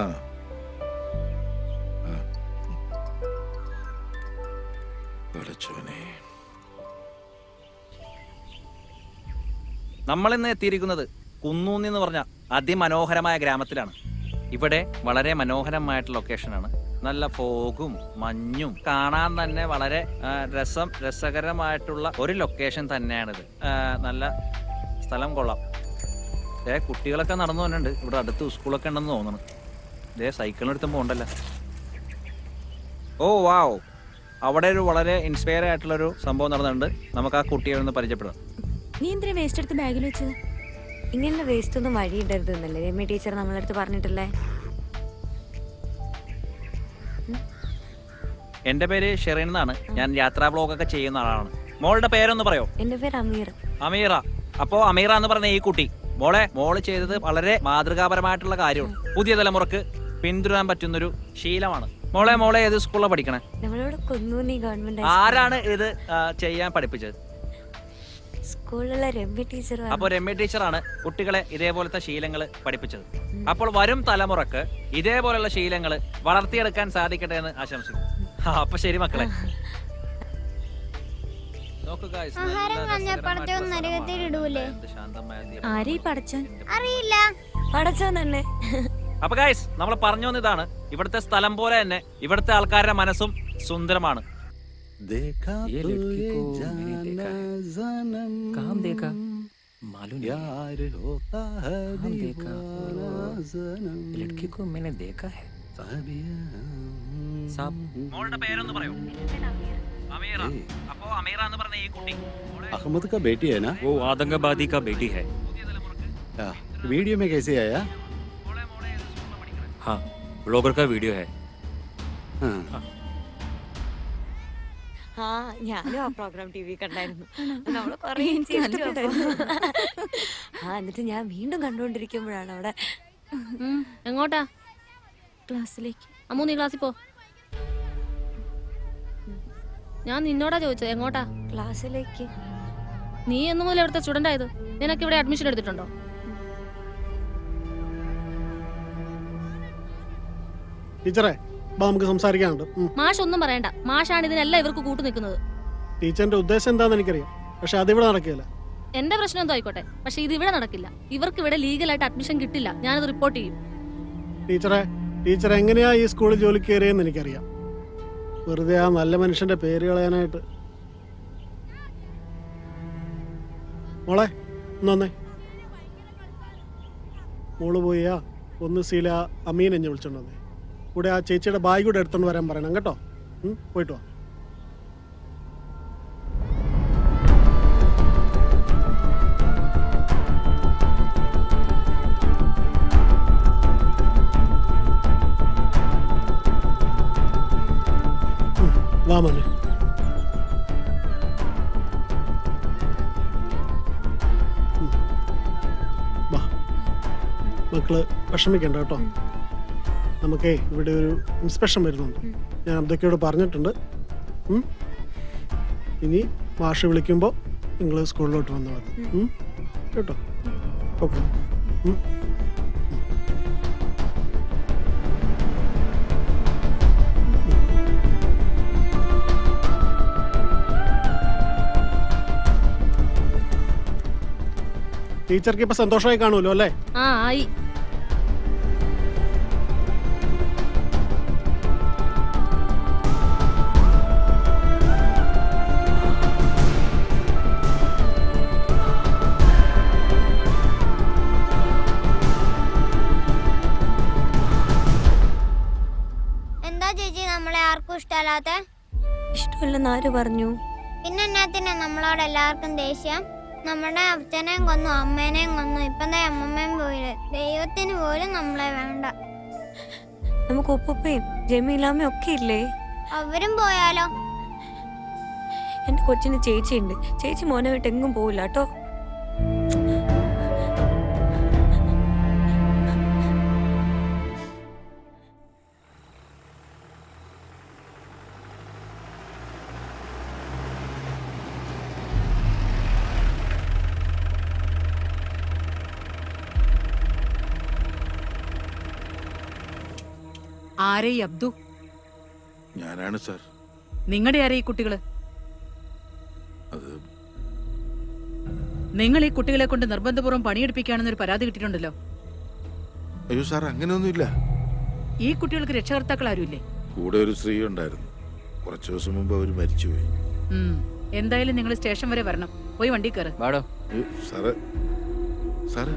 [SPEAKER 14] നമ്മളിന്ന് എത്തിയിരിക്കുന്നത് കുന്നൂന്നി എന്ന് പറഞ്ഞ അതിമനോഹരമായ ഗ്രാമത്തിലാണ്. ഇവിടെ വളരെ മനോഹരമായിട്ടുള്ള ലൊക്കേഷനാണ്. നല്ല ഫോഗും മഞ്ഞും കാണാൻ തന്നെ വളരെ രസകരമായിട്ടുള്ള ഒരു ലൊക്കേഷൻ തന്നെയാണിത്. നല്ല സ്ഥലം കൊള്ളാം. കുട്ടികളൊക്കെ നടന്നു വന്നിട്ടുണ്ട്. ഇവിടെ അടുത്ത് സ്കൂളൊക്കെ ഉണ്ടെന്ന് തോന്നുന്നു. സൈക്കിളിനെടുത്തും പോകണ്ടല്ലോ. ഓ വാവ്, അവിടെ ഒരു വളരെ ഇൻസ്പയർ ആയിട്ടുള്ളൊരു സംഭവം നടന്നിട്ടുണ്ട്. നമുക്ക് ആ കുട്ടിയെ ഒന്ന് പരിചയപ്പെടാം.
[SPEAKER 7] നീ എന്തിനാ വേസ്റ്റ് എടുത്ത് ബാഗിൽ വെച്ചത്? ഇങ്ങനെ വേസ്റ്റ് ഒന്നും വഴിയിടരുത് എന്നല്ലേ രമ്യ ടീച്ചർ നമ്മളടുത്ത് പറഞ്ഞിട്ടില്ലേ?
[SPEAKER 14] എന്റെ പേര് ഷെറിൻ എന്നാണ്. ഞാൻ യാത്രാ ബ്ലോഗൊക്കെ ചെയ്യുന്ന ആളാണ്. മോളുടെ പേരൊന്ന് പറയോ?
[SPEAKER 7] എന്റെ പേര് അമീർ.
[SPEAKER 14] അമീറ. അപ്പോ അമീറ എന്ന് പറഞ്ഞ ഈ കുട്ടി മോള് ചെയ്തത് വളരെ മാതൃകാപരമായിട്ടുള്ള കാര്യമാണ്. പുതിയ തലമുറക്ക് പിന്തുടരാൻ പറ്റുന്നൊരു ശീലമാണ്. മോളെ ഏത് സ്കൂളിലാണ് പഠിക്കണേ?
[SPEAKER 7] നമ്മളോട് കുന്നൂന്നി ഗവൺമെന്റ്.
[SPEAKER 14] ആരാണ് ഇത് ചെയ്യാൻ പഠിപ്പിച്ചത്?
[SPEAKER 7] സ്കൂളിലുള്ള രമ്യ ടീച്ചർ.
[SPEAKER 14] അപ്പോൾ രമ്യ ടീച്ചറാണ് കുട്ടികളെ ഇതേപോലത്തെ ശീലങ്ങൾ പഠിപ്പിച്ചത്. അപ്പോൾ വരും തലമുറക്ക് ഇതേപോലുള്ള ശീലങ്ങൾ വളർത്തിയെടുക്കാൻ സാധിക്കട്ടെ എന്ന് ആശംസിക്കുന്നു. അപ്പൊ ശരി മക്കളെ.
[SPEAKER 9] അറിയില്ല.
[SPEAKER 7] പടച്ചോൻ തന്നെ.
[SPEAKER 14] അപ്പൊ ഗൈസ്, നമ്മൾ പറഞ്ഞു വന്നതാണ്, ഇവിടുത്തെ സ്ഥലം പോലെ തന്നെ ഇവിടുത്തെ ആൾക്കാരുടെ മനസ്സും സുന്ദരമാണ്. മോളുടെ പേരൊന്ന് പറയോ? अमीरा। अपो अमीरा എന്ന് പറഞ്ഞ ഈ കുട്ടി
[SPEAKER 15] अहमद का बेटी है ना?
[SPEAKER 16] वो आतंकवादी का बेटी है।
[SPEAKER 15] वीडियो में कैसे आया?
[SPEAKER 16] हाँ, ब्लॉगर का वीडियो है।
[SPEAKER 7] ആ ഞാനും ആ പ്രോഗ്രാം ടി വി കണ്ടായിരുന്നു. നമ്മള് കൊറേ എന്നിട്ട് ഞാൻ വീണ്ടും കണ്ടുകൊണ്ടിരിക്കുമ്പോഴാണ് അവിടെ.
[SPEAKER 1] എങ്ങോട്ടാ?
[SPEAKER 7] ക്ലാസ്സിലേക്ക്.
[SPEAKER 1] അമ്മു നീ ക്ലാസ്സിൽ പോ. ഞാൻ നിന്നോടാ ചോദിച്ചത് എങ്ങോട്ടാ?
[SPEAKER 7] ക്ലാസ്സിലേക്ക്.
[SPEAKER 1] നീ എന്ന് മുതൽ ഇവിടുത്തെ സ്റ്റുഡന്റ് ആയത്? നിനക്ക് ഇവിടെ അഡ്മിഷൻ എടുത്തിട്ടുണ്ടോ?
[SPEAKER 11] ടീച്ചറെ നമുക്ക് സംസാരിക്കാനുണ്ട്.
[SPEAKER 1] മാഷ് ഒന്നും പറയണ്ട. മാഷാണ് ഇതിനെല്ലാം ഇവർക്ക് കൂട്ടു നിൽക്കുന്നത്.
[SPEAKER 11] ടീച്ചറിന്റെ ഉദ്ദേശം എന്താന്ന് എനിക്കറിയാം, പക്ഷെ അതിവിടെ നടക്കില്ല.
[SPEAKER 1] എന്റെ പ്രശ്നം എന്തോ ആയിക്കോട്ടെ, പക്ഷെ ഇത് ഇവിടെ നടക്കില്ല. ഇവർക്ക് ഇവിടെ ലീഗലായിട്ട് അഡ്മിഷൻ കിട്ടില്ല. ഞാനത് റിപ്പോർട്ട് ചെയ്യും.
[SPEAKER 11] ടീച്ചർ എങ്ങനെയാ ഈ സ്കൂളിൽ ജോലിക്ക് കയറിയെന്ന് എനിക്കറിയാം. വെറുതെ ആ നല്ല മനുഷ്യന്റെ പേര് കളയാനായിട്ട്. മോളെ ഒന്നേ, മോള് പോയാ ഒന്ന് സീല അമീൻ എന്നെ വിളിച്ചോണ്ടേ. കൂടെ ആ ചേച്ചിയുടെ ബാഗ് കൂടെ എടുത്തോണ്ട് വരാൻ പറയണം കേട്ടോ. പോയിട്ട് വാ. വാ മോനെ. വാ മക്കള് വിഷമിക്കണ്ട കേട്ടോ. നമുക്കേ ഇവിടെ ഒരു ഇൻസ്പെക്ഷൻ വരുന്നുണ്ട്. ഞാൻ അബ്ദക്കയോട് പറഞ്ഞിട്ടുണ്ട്. ഇനി മാഷ് വിളിക്കുമ്പോൾ നിങ്ങൾ സ്കൂളിലോട്ട് വന്നാൽ മതി കേട്ടോ. ഓക്കെ. ടീച്ചർക്ക് ഇപ്പൊ സന്തോഷമായി കാണുമല്ലോ അല്ലേ?
[SPEAKER 1] ആ ആയി.
[SPEAKER 9] ഇഷ്ടമല്ലാത്ത?
[SPEAKER 7] ഇഷ്ടമില്ലെന്ന് ആര് പറഞ്ഞു?
[SPEAKER 9] പിന്നെ എന്നാത്തിനാ നമ്മളോട് എല്ലാവർക്കും ദേഷ്യം? നമ്മുടെ അച്ഛനെയും കൊന്നു, അമ്മേനെയും കൊന്നു, ഇപ്പം ദേ അമ്മമ്മയും പോയില്ലേ. ദൈവത്തിന് പോലും നമ്മളെ വേണ്ട.
[SPEAKER 7] നമുക്ക് ഉപ്പയും ജമീലാമ്മയും ഒക്കെ ഇല്ലേ?
[SPEAKER 9] അവരും പോയാലോ?
[SPEAKER 7] എന്റെ കൊച്ചിന് ചേച്ചിയുണ്ട്. ചേച്ചി മോനെ വിട്ട് എങ്ങും പോവില്ല കേട്ടോ.
[SPEAKER 3] ആരേ ഈ അബ്ദു?
[SPEAKER 6] ഞാനാണ് സാർ.
[SPEAKER 3] നിങ്ങളുടെ ആരേ ഈ കുട്ടികള്?
[SPEAKER 6] അത്
[SPEAKER 3] നിങ്ങൾ ഈ കുട്ടികളെ കൊണ്ട് നിർബന്ധപൂർവ്വം പണിയെടുപ്പിക്കുകയാണെന്നൊരു പരാതി കിട്ടിയിട്ടുണ്ടല്ലോ.
[SPEAKER 6] അയ്യോ സാർ, അങ്ങനെയൊന്നുമില്ല.
[SPEAKER 3] ഈ കുട്ടികൾക്ക് രക്ഷകർത്താക്കൾ ആരുമില്ലേ?
[SPEAKER 6] കൂടെ ഒരു സ്ത്രീ ഉണ്ടായിരുന്നു. കുറച്ചു ദിവസം മുമ്പ് അവർ മരിച്ചുപോയി.
[SPEAKER 3] എന്തായാലും നിങ്ങൾ സ്റ്റേഷൻ വരെ വരണം. പോയി വണ്ടി കയറ്.
[SPEAKER 6] അയ്യോ സാറ്, സാറ്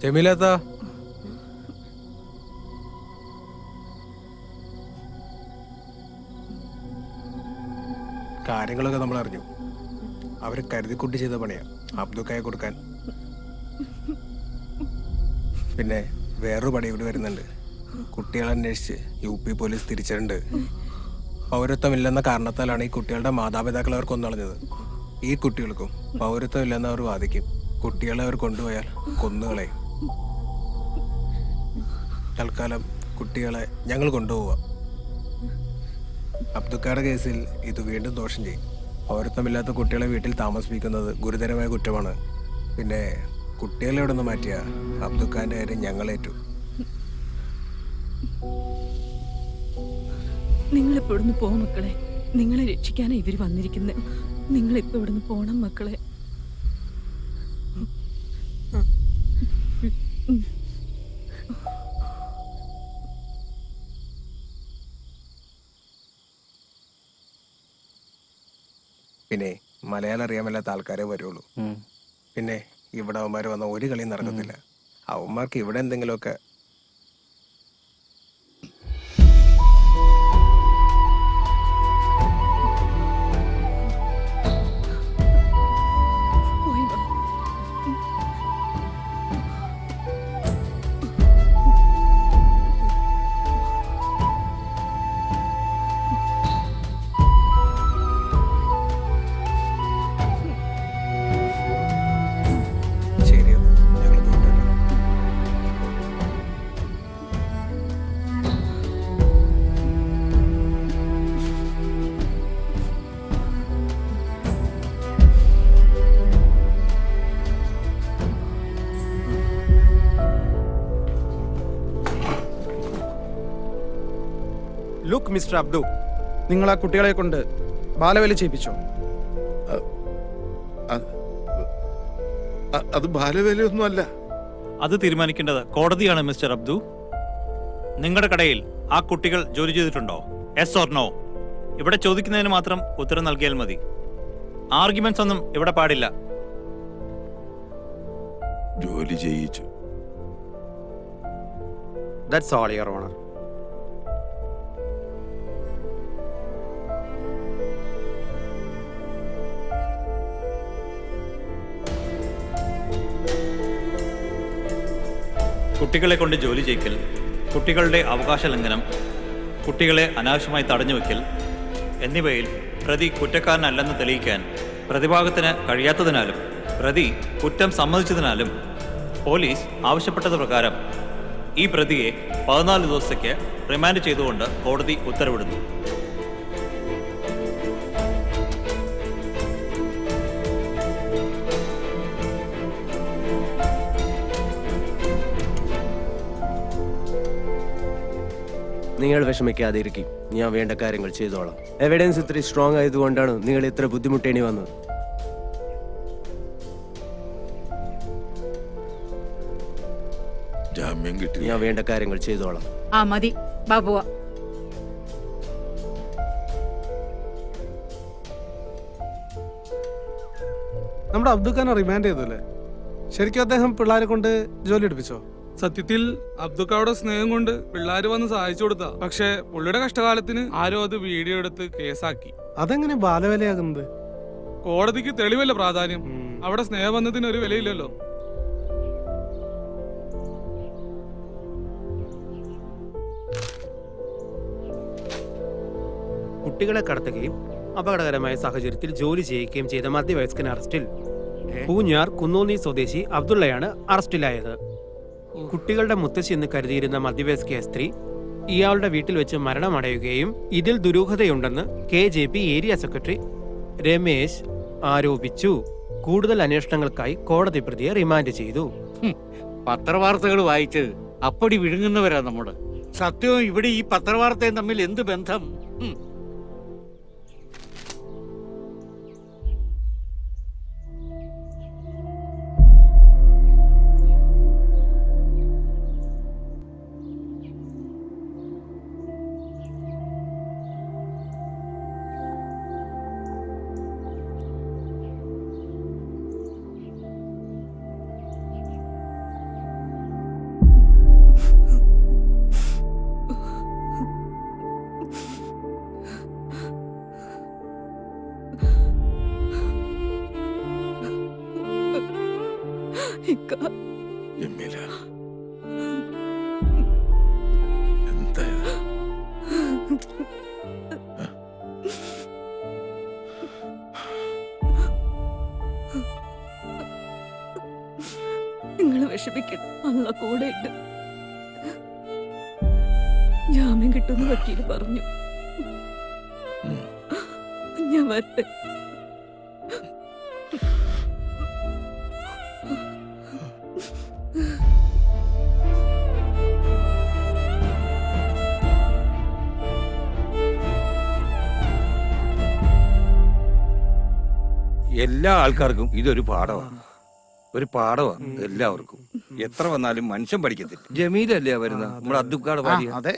[SPEAKER 12] ജമീലത്താ, കാര്യങ്ങളൊക്കെ നമ്മൾ അറിഞ്ഞു. അവര് കരുതിക്കുട്ടി ചെയ്ത പണിയാ അബ്ദുക്കായെ കൊടുക്കാൻ. പിന്നെ വേറൊരു പണി ഇവിടെ വരുന്നുണ്ട്. കുട്ടികളെ അന്വേഷിച്ച് UP പോലീസ് തിരിച്ചിട്ടുണ്ട്. പൗരത്വമില്ലെന്ന കാരണത്താലാണ് ഈ കുട്ടികളുടെ മാതാപിതാക്കൾ അവർ കൊന്നളഞ്ഞത്. ഈ കുട്ടികൾക്കും പൗരത്വം ഇല്ലെന്ന് അവർ വാദിക്കും. കുട്ടികളെ അവർ കൊണ്ടുപോയാൽ കൊന്നുകളയും. തൽക്കാലം കുട്ടികളെ ഞങ്ങൾ കൊണ്ടുപോവാം. അബ്ദുക്കായുടെ കേസിൽ ഇത് വീണ്ടും ദോഷം ചെയ്യും. പൗരത്വമില്ലാത്ത കുട്ടികളെ വീട്ടിൽ താമസിപ്പിക്കുന്നത് ഗുരുതരമായ കുറ്റമാണ്. പിന്നെ കുട്ടികളെ ഇവിടെ നിന്ന് മാറ്റിയ അബ്ദുക്കാന്റെ കാര്യം ഞങ്ങളേറ്റു.
[SPEAKER 3] നിങ്ങളിപ്പോ ഇവിടുന്ന് പോ മക്കളെ. നിങ്ങളെ രക്ഷിക്കാനാ ഇവര് വന്നിരിക്കുന്നത്. നിങ്ങളിപ്പോ ഇവിടുന്ന് പോണം മക്കളെ.
[SPEAKER 12] പിന്നെ മലയാളം അറിയാൻ മേലാത്ത ആൾക്കാരെ വരുള്ളൂ. പിന്നെ ഇവിടെ അവന്മാർ വന്ന ഒരു കളിയും നടക്കത്തില്ല. അവന്മാർക്ക് ഇവിടെ എന്തെങ്കിലുമൊക്കെ
[SPEAKER 2] ലുക്ക് മിസ്റ്റർ അബ്ദു, നിങ്ങൾ ആ കുട്ടികളെ കൊണ്ട് ബാലവേല ചെയ്യിപ്പിച്ചോ?
[SPEAKER 6] അത് ബാലവേലയൊന്നും അല്ല.
[SPEAKER 16] അത് തീരുമാനിക്കേണ്ടത് കോടതിയാണ് മിസ്റ്റർ അബ്ദു. നിങ്ങളുടെ കടയിൽ ആ കുട്ടികൾ ജോലി ചെയ്തിട്ടുണ്ടോ? Yes or no? ഇവിടെ ചോദിക്കുന്നതിന് മാത്രം ഉത്തരം നൽകിയാൽ മതി. ആർഗ്യുമെന്റ്സ് ഒന്നും ഇവിടെ പാടില്ല.
[SPEAKER 6] ജോലി ചെയ്യിച്ചു.
[SPEAKER 2] That's all your honour.
[SPEAKER 16] കുട്ടികളെ കൊണ്ട് ജോലി ചെയ്യിക്കൽ, കുട്ടികളുടെ അവകാശ ലംഘനം, കുട്ടികളെ അനാവശ്യമായി തടഞ്ഞുവെക്കൽ എന്നിവയിൽ പ്രതി കുറ്റക്കാരനല്ലെന്ന് തെളിയിക്കാൻ പ്രതിഭാഗത്തിന് കഴിയാത്തതിനാലും പ്രതി കുറ്റം സമ്മതിച്ചതിനാലും പോലീസ് ആവശ്യപ്പെട്ടത് പ്രകാരം ഈ പ്രതിയെ 14 ദിവസത്തേക്ക് റിമാൻഡ് ചെയ്തുകൊണ്ട് കോടതി ഉത്തരവിടുന്നു.
[SPEAKER 15] നിങ്ങൾ വിഷമിക്കാതിരിക്കും, ഞാൻ വേണ്ട കാര്യങ്ങൾ ചെയ്തോളാം. എവിഡൻസ് ഇത്ര സ്ട്രോങ് ആയതുകൊണ്ടാണ് നിങ്ങൾ ഇത്ര ബുദ്ധിമുട്ടേണ്ടി വന്നത്.
[SPEAKER 6] ജാമ്യം കിട്ടി.
[SPEAKER 15] ഞാൻ വേണ്ട കാര്യങ്ങൾ ചെയ്തോളാം.
[SPEAKER 3] ആ മതി ബാബുവ.
[SPEAKER 11] നമ്മുടെ അബ്ദുഖാനെ റിമാൻഡ് ചെയ്തല്ലേ? ശരിക്കും അദ്ദേഹം പിള്ളേരെ കൊണ്ട് ജോലി എടുപ്പിച്ചോ?
[SPEAKER 17] സത്യത്തിൽ അബ്ദുക്കായുടെ സ്നേഹം കൊണ്ട് പിള്ളേര് വന്ന് സഹായിച്ചു കൊടുത്താ. പക്ഷെ പുള്ളിയുടെ കഷ്ടകാലത്തിന് ആരോ അത് വീഡിയോ എടുത്ത് കേസാക്കി.
[SPEAKER 11] അതെങ്ങനെ ബാലവേലയാകുന്നത്?
[SPEAKER 17] കോടതിക്ക് തെളിവല്ല പ്രാധാന്യം, അവിടെ സ്നേഹബന്ധത്തിന് ഒരു വിലയില്ലല്ലോ.
[SPEAKER 2] കുട്ടികളെ കടത്തുകയും അപകടകരമായ സാഹചര്യത്തിൽ ജോലി ചെയ്യിക്കുകയും ചെയ്ത മധ്യവയസ്കൻ അറസ്റ്റിൽ. പൂഞ്ഞാർ കുന്നോന്നി സ്വദേശി അബ്ദുള്ളയാണ് അറസ്റ്റിലായത്. കുട്ടികളുടെ മുത്തശ്ശി എന്ന് കരുതിയിരുന്ന മധ്യവയസ്ക സ്ത്രീ ഇയാളുടെ വീട്ടിൽ വെച്ച് മരണമടയുകയും ഇതിൽ ദുരൂഹതയുണ്ടെന്ന് KJP ഏരിയ സെക്രട്ടറി രമേശ് ആരോപിച്ചു. കൂടുതൽ അന്വേഷണങ്ങൾക്കായി കോടതി പ്രതിയെ റിമാൻഡ് ചെയ്തു.
[SPEAKER 5] പത്രവാർത്തകൾ വായിച്ച് അപ്പടി വിഴുങ്ങുന്നവരാ നമ്മുടെ. സത്യവും ഇവിടെ ഈ പത്രവാർത്തയും തമ്മിൽ എന്ത് ബന്ധം?
[SPEAKER 6] ജമീല, എന്താ ഇത്?
[SPEAKER 3] നിങ്ങൾ വിഷമിക്കണം, അള്ള കൂടെ ഉണ്ട്. ജാമ്യം കിട്ടുമെന്ന് വക്കീല് പറഞ്ഞു. ഞാൻ വരട്ടെ.
[SPEAKER 13] എല്ലാ ആൾക്കാർക്കും ഇതൊരു പാഠമാണ്, ഒരു പാഠമാണ് എല്ലാവർക്കും. എത്ര വന്നാലും മനുഷ്യൻ പഠിക്കത്തില്ല. ജമീലല്ലേ വരുന്ന നമ്മുടെ അബ്ദുക്കാട് ഭാര്യ?
[SPEAKER 12] അതെ,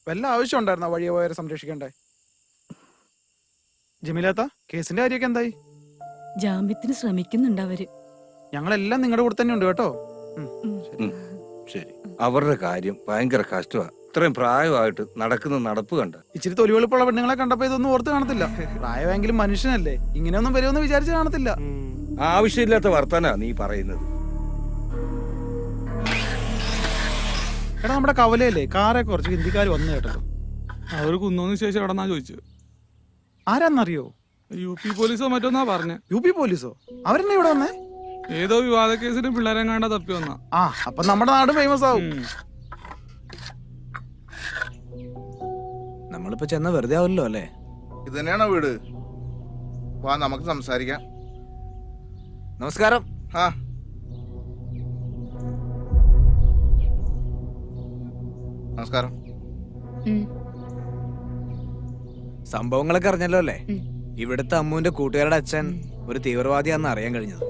[SPEAKER 12] വല്ല ആവശ്യം ഉണ്ടായിരുന്ന വഴിയെ പോയവരെ സംരക്ഷിക്കണ്ടേ? ജമീലാത്ത, കേസിന്റെ കാര്യമൊക്കെ എന്തായി?
[SPEAKER 3] ജാമ്യത്തിന് ശ്രമിക്കുന്നുണ്ട് അവര്.
[SPEAKER 12] ഞങ്ങളെല്ലാം നിങ്ങളുടെ കൂടെ തന്നെ ഉണ്ട് കേട്ടോ.
[SPEAKER 13] ശരി. അവരുടെ കാര്യം ഭയങ്കര കഷ്ടമാണ്. ഇത്രയും പ്രായമായിട്ട് നടക്കുന്ന നടപ്പ് കണ്ട.
[SPEAKER 12] ഇച്ചിരി തൊലിവെളുപ്പുള്ള പെണ്ണുങ്ങളെ കണ്ടപ്പോ ഇതൊന്നും ഓർത്ത് കാണത്തില്ല. പ്രായമെങ്കിലും മനുഷ്യനല്ലേ, ഇങ്ങനെയൊന്നും വരുമെന്ന് വിചാരിച്ച് കാണത്തില്ല.
[SPEAKER 13] ആവശ്യമില്ലാത്ത വർത്താനാ നീ പറയുന്നത്.
[SPEAKER 12] എടാ, നമ്മുടെ കവലയല്ലേ കാറെ കുറച്ച് ഹിന്ദിക്കാർ വന്നു കേട്ടല്ലോ.
[SPEAKER 17] അവർ കുന്നോന്ന് ശേഷം എവിടെന്നാ ചോദിച്ചത്.
[SPEAKER 12] ആരാന്നറിയോ?
[SPEAKER 17] UP പോലീസോ മറ്റോന്നാ പറഞ്ഞേ.
[SPEAKER 12] UP പോലീസോ? അവരെന്നെ ഇവിടെ വന്നേ?
[SPEAKER 17] ഏതോ വിവാദ കേസിന് പിള്ളേരെ കണ്ട തപ്പി വന്നാ.
[SPEAKER 12] അപ്പൊ നമ്മുടെ നാട് ഫേമസ് ആവും.
[SPEAKER 8] നമ്മളിപ്പോ ചെന്ന വെറുതെ ആവില്ലല്ലോ അല്ലേ?
[SPEAKER 4] ഇത് തന്നെയാണോ വീട്? വാ, നമുക്ക് സംസാരിക്കാം.
[SPEAKER 8] നമസ്കാരം.
[SPEAKER 4] ആ, നമസ്കാരം.
[SPEAKER 8] സംഭവങ്ങളൊക്കെ അറിഞ്ഞല്ലോ അല്ലേ? ഇവിടുത്തെ അമ്മുവിന്റെ കൂട്ടുകാരുടെ അച്ഛൻ ഒരു തീവ്രവാദിയാണെന്ന് അറിയാൻ കഴിഞ്ഞത്.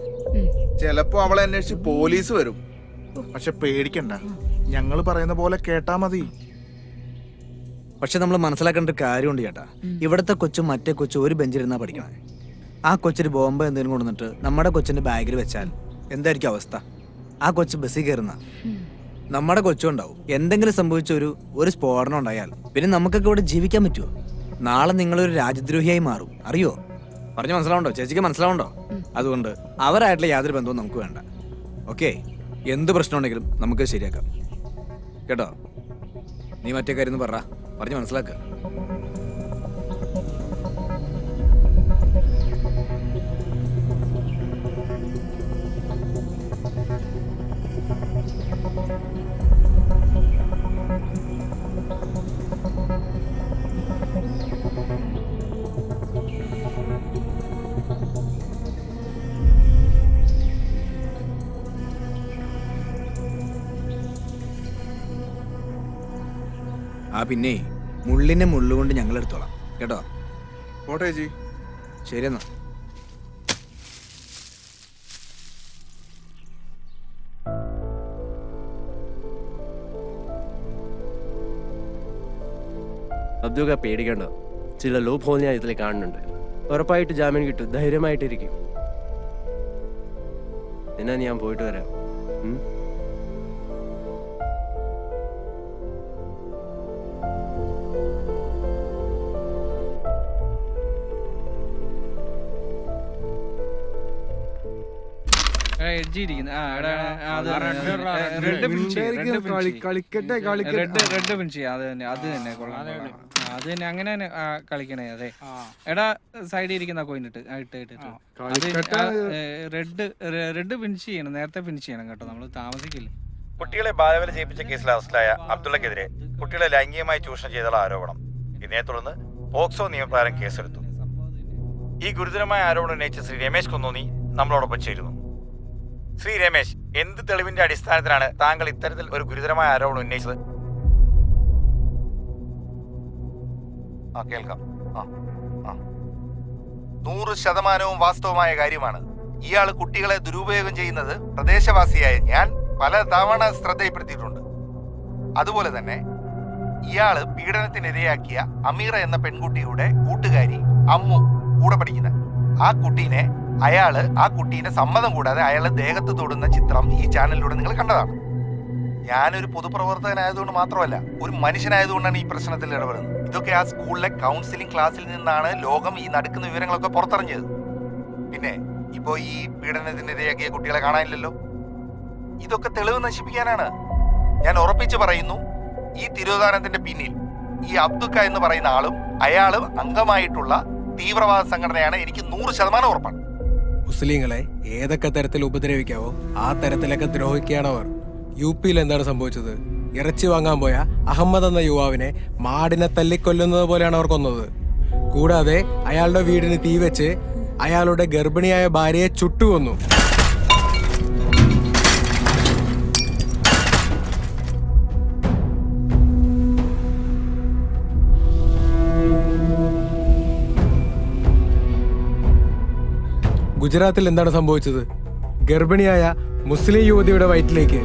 [SPEAKER 4] ചിലപ്പോ അവളെ അന്വേഷിച്ച് പോലീസ് വരും. പക്ഷെ പേടിക്കണ്ട, ഞങ്ങൾ പറയുന്ന പോലെ കേട്ടാ മതി.
[SPEAKER 8] പക്ഷെ നമ്മൾ മനസ്സിലാക്കേണ്ട ഒരു കാര്യമുണ്ട് ചേട്ടാ. ഇവിടുത്തെ കൊച്ചും മറ്റേ കൊച്ചും ഒരു ബെഞ്ചിലിരുന്നാ പഠിക്കണേ. ആ കൊച്ചിന് ബോംബ് എന്തെങ്കിലും കൊണ്ടുവന്നിട്ട് നമ്മുടെ കൊച്ചിന്റെ ബാഗിൽ വെച്ചാൽ എന്തായിരിക്കും അവസ്ഥ? ആ കൊച്ചു ബസ്സിൽ കയറുന്ന നമ്മുടെ കൊച്ചും ഉണ്ടാവും. എന്തെങ്കിലും സംഭവിച്ച ഒരു സ്ഫോടനം ഉണ്ടായാൽ പിന്നെ നമുക്കൊക്കെ ഇവിടെ ജീവിക്കാൻ പറ്റുമോ? നാളെ നിങ്ങളൊരു രാജ്യദ്രോഹിയായി മാറും, അറിയോ? പറഞ്ഞ് മനസ്സിലാവുണ്ടോ? ചേച്ചിക്ക് മനസ്സിലാവുണ്ടോ? അതുകൊണ്ട് അവരായിട്ടുള്ള യാതൊരു ബന്ധവും നമുക്ക് വേണ്ട. ഓക്കെ, എന്ത് പ്രശ്നം ഉണ്ടെങ്കിലും നമുക്ക് ശരിയാക്കാം കേട്ടോ. നീ മറ്റേ കാര്യം പറഞ്ഞ് മനസ്സിലാക്കുക. പിന്നെ മുള്ളിനെ മുള്ളുകൊണ്ട് ഞങ്ങൾ എടുത്തോളാം കേട്ടോ.
[SPEAKER 6] പോട്ടെ ചേച്ചി.
[SPEAKER 8] ശരി എന്നാ.
[SPEAKER 15] അബ്ദുക പേടിക്കണ്ട, ചില ലൂപ്പ് ഹോൾ ഞാൻ ഇതിൽ കാണുന്നുണ്ട്. ഉറപ്പായിട്ട് ജാമ്യം കിട്ടും, ധൈര്യമായിട്ടിരിക്കും. എന്നാ ഞാൻ പോയിട്ട് വരാം.
[SPEAKER 12] കളിക്കട്ടെ
[SPEAKER 17] റെഡ് ഫിനിഷ് ചെയ്യാം. അത് തന്നെ കൊള്ളാം. അത് തന്നെ അങ്ങനെ തന്നെ കളിക്കണേ. അതെ എടാ, സൈഡിൽ ഇരിക്കുന്ന കോയിൻ ഇട്ട് റെഡ് ഫിനിഷ് ചെയ്യണം, നേരത്തെ ഫിനിഷ് ചെയ്യണം കേട്ടോ, നമ്മൾ താമസിക്കില്ല.
[SPEAKER 16] കുട്ടികളെ ബാലവേല ചെയ്യിപ്പിച്ച കേസിൽ അറസ്റ്റിലായ അബ്ദുള്ളക്കെതിരെ കുട്ടികളെ ലൈംഗികമായി ചൂഷണം ചെയ്തുള്ള ആരോപണം. ഇതിനെ തുടർന്ന് പോക്സോ നിയമപ്രകാരം കേസെടുത്തു. ഈ ഗുരുതരമായ ആരോപണം ഉന്നയിച്ച ശ്രീ രമേശ് കുന്നോന്നി നമ്മളോടൊപ്പം ചേരുന്നു. ശ്രീ രമേശ്, എന്ത് തെളിവിന്റെ അടിസ്ഥാനത്തിലാണ് താങ്കൾ ഇത്തരത്തിൽ ഒരു ഗുരുതരമായ ആരോപണം ഉന്നയിച്ചത്?
[SPEAKER 4] കേൾക്കാം. 100% വാസ്തവമായ കാര്യമാണ്. ഇയാൾ കുട്ടികളെ ദുരുപയോഗം ചെയ്യുന്നത് പ്രദേശവാസിയായ ഞാൻ പല തവണ ശ്രദ്ധയിൽപ്പെടുത്തിയിട്ടുണ്ട്. അതുപോലെ തന്നെ ഇയാള് പീഡനത്തിനിരയാക്കിയ അമീറ എന്ന പെൺകുട്ടിയുടെ കൂട്ടുകാരി അമ്മു കൂടെ പഠിക്കുന്ന ആ കുട്ടീനെ സമ്മതം കൂടാതെ അയാളെ ദേഹത്ത് തൊടുന്ന ചിത്രം ഈ ചാനലിലൂടെ നിങ്ങൾ കണ്ടതാണ്. ഞാനൊരു പൊതുപ്രവർത്തകനായതുകൊണ്ട് മാത്രമല്ല, ഒരു മനുഷ്യനായതുകൊണ്ടാണ് ഈ പ്രശ്നത്തിൽ ഇടപെടുന്നത്. ഇതൊക്കെ ആ സ്കൂളിലെ കൗൺസിലിംഗ് ക്ലാസ്സിൽ നിന്നാണ് ലോകം ഈ നടക്കുന്ന വിവരങ്ങളൊക്കെ പുറത്തറിഞ്ഞത്. പിന്നെ ഇപ്പോ ഈ പീഡനത്തിനിരയാക്കിയ കുട്ടികളെ കാണാനില്ലല്ലോ. ഇതൊക്കെ തെളിവ് നശിപ്പിക്കാനാണ്. ഞാൻ ഉറപ്പിച്ചു പറയുന്നു, ഈ തിരോധാനത്തിന്റെ പിന്നിൽ ഈ അബ്ദുക്ക എന്ന് പറയുന്ന ആളും അയാളും അംഗമായിട്ടുള്ള തീവ്രവാദ സംഘടനയാണ്. എനിക്ക് 100% ഉറപ്പാണ്.
[SPEAKER 12] മുസ്ലിങ്ങളെ ഏതൊക്കെ തരത്തിൽ ഉപദ്രവിക്കാവോ ആ തരത്തിലൊക്കെ ദ്രോഹിക്കുകയാണ് അവർ. UP-യിൽ എന്താണ് സംഭവിച്ചത്? ഇറച്ചി വാങ്ങാൻ പോയ അഹമ്മദ് എന്ന യുവാവിനെ മാടിനെ തല്ലിക്കൊല്ലുന്നത് പോലെയാണ് അവർ കൊന്നത്. കൂടാതെ അയാളുടെ വീടിന് തീ വെച്ച് അയാളുടെ ഗർഭിണിയായ ഭാര്യയെ ചുട്ടുകൊന്നു. ഗുജറാത്തിൽ എന്താണ് സംഭവിച്ചത്? ഗർഭിണിയായ മുസ്ലിം യുവതിയുടെ വയറ്റിലേക്ക്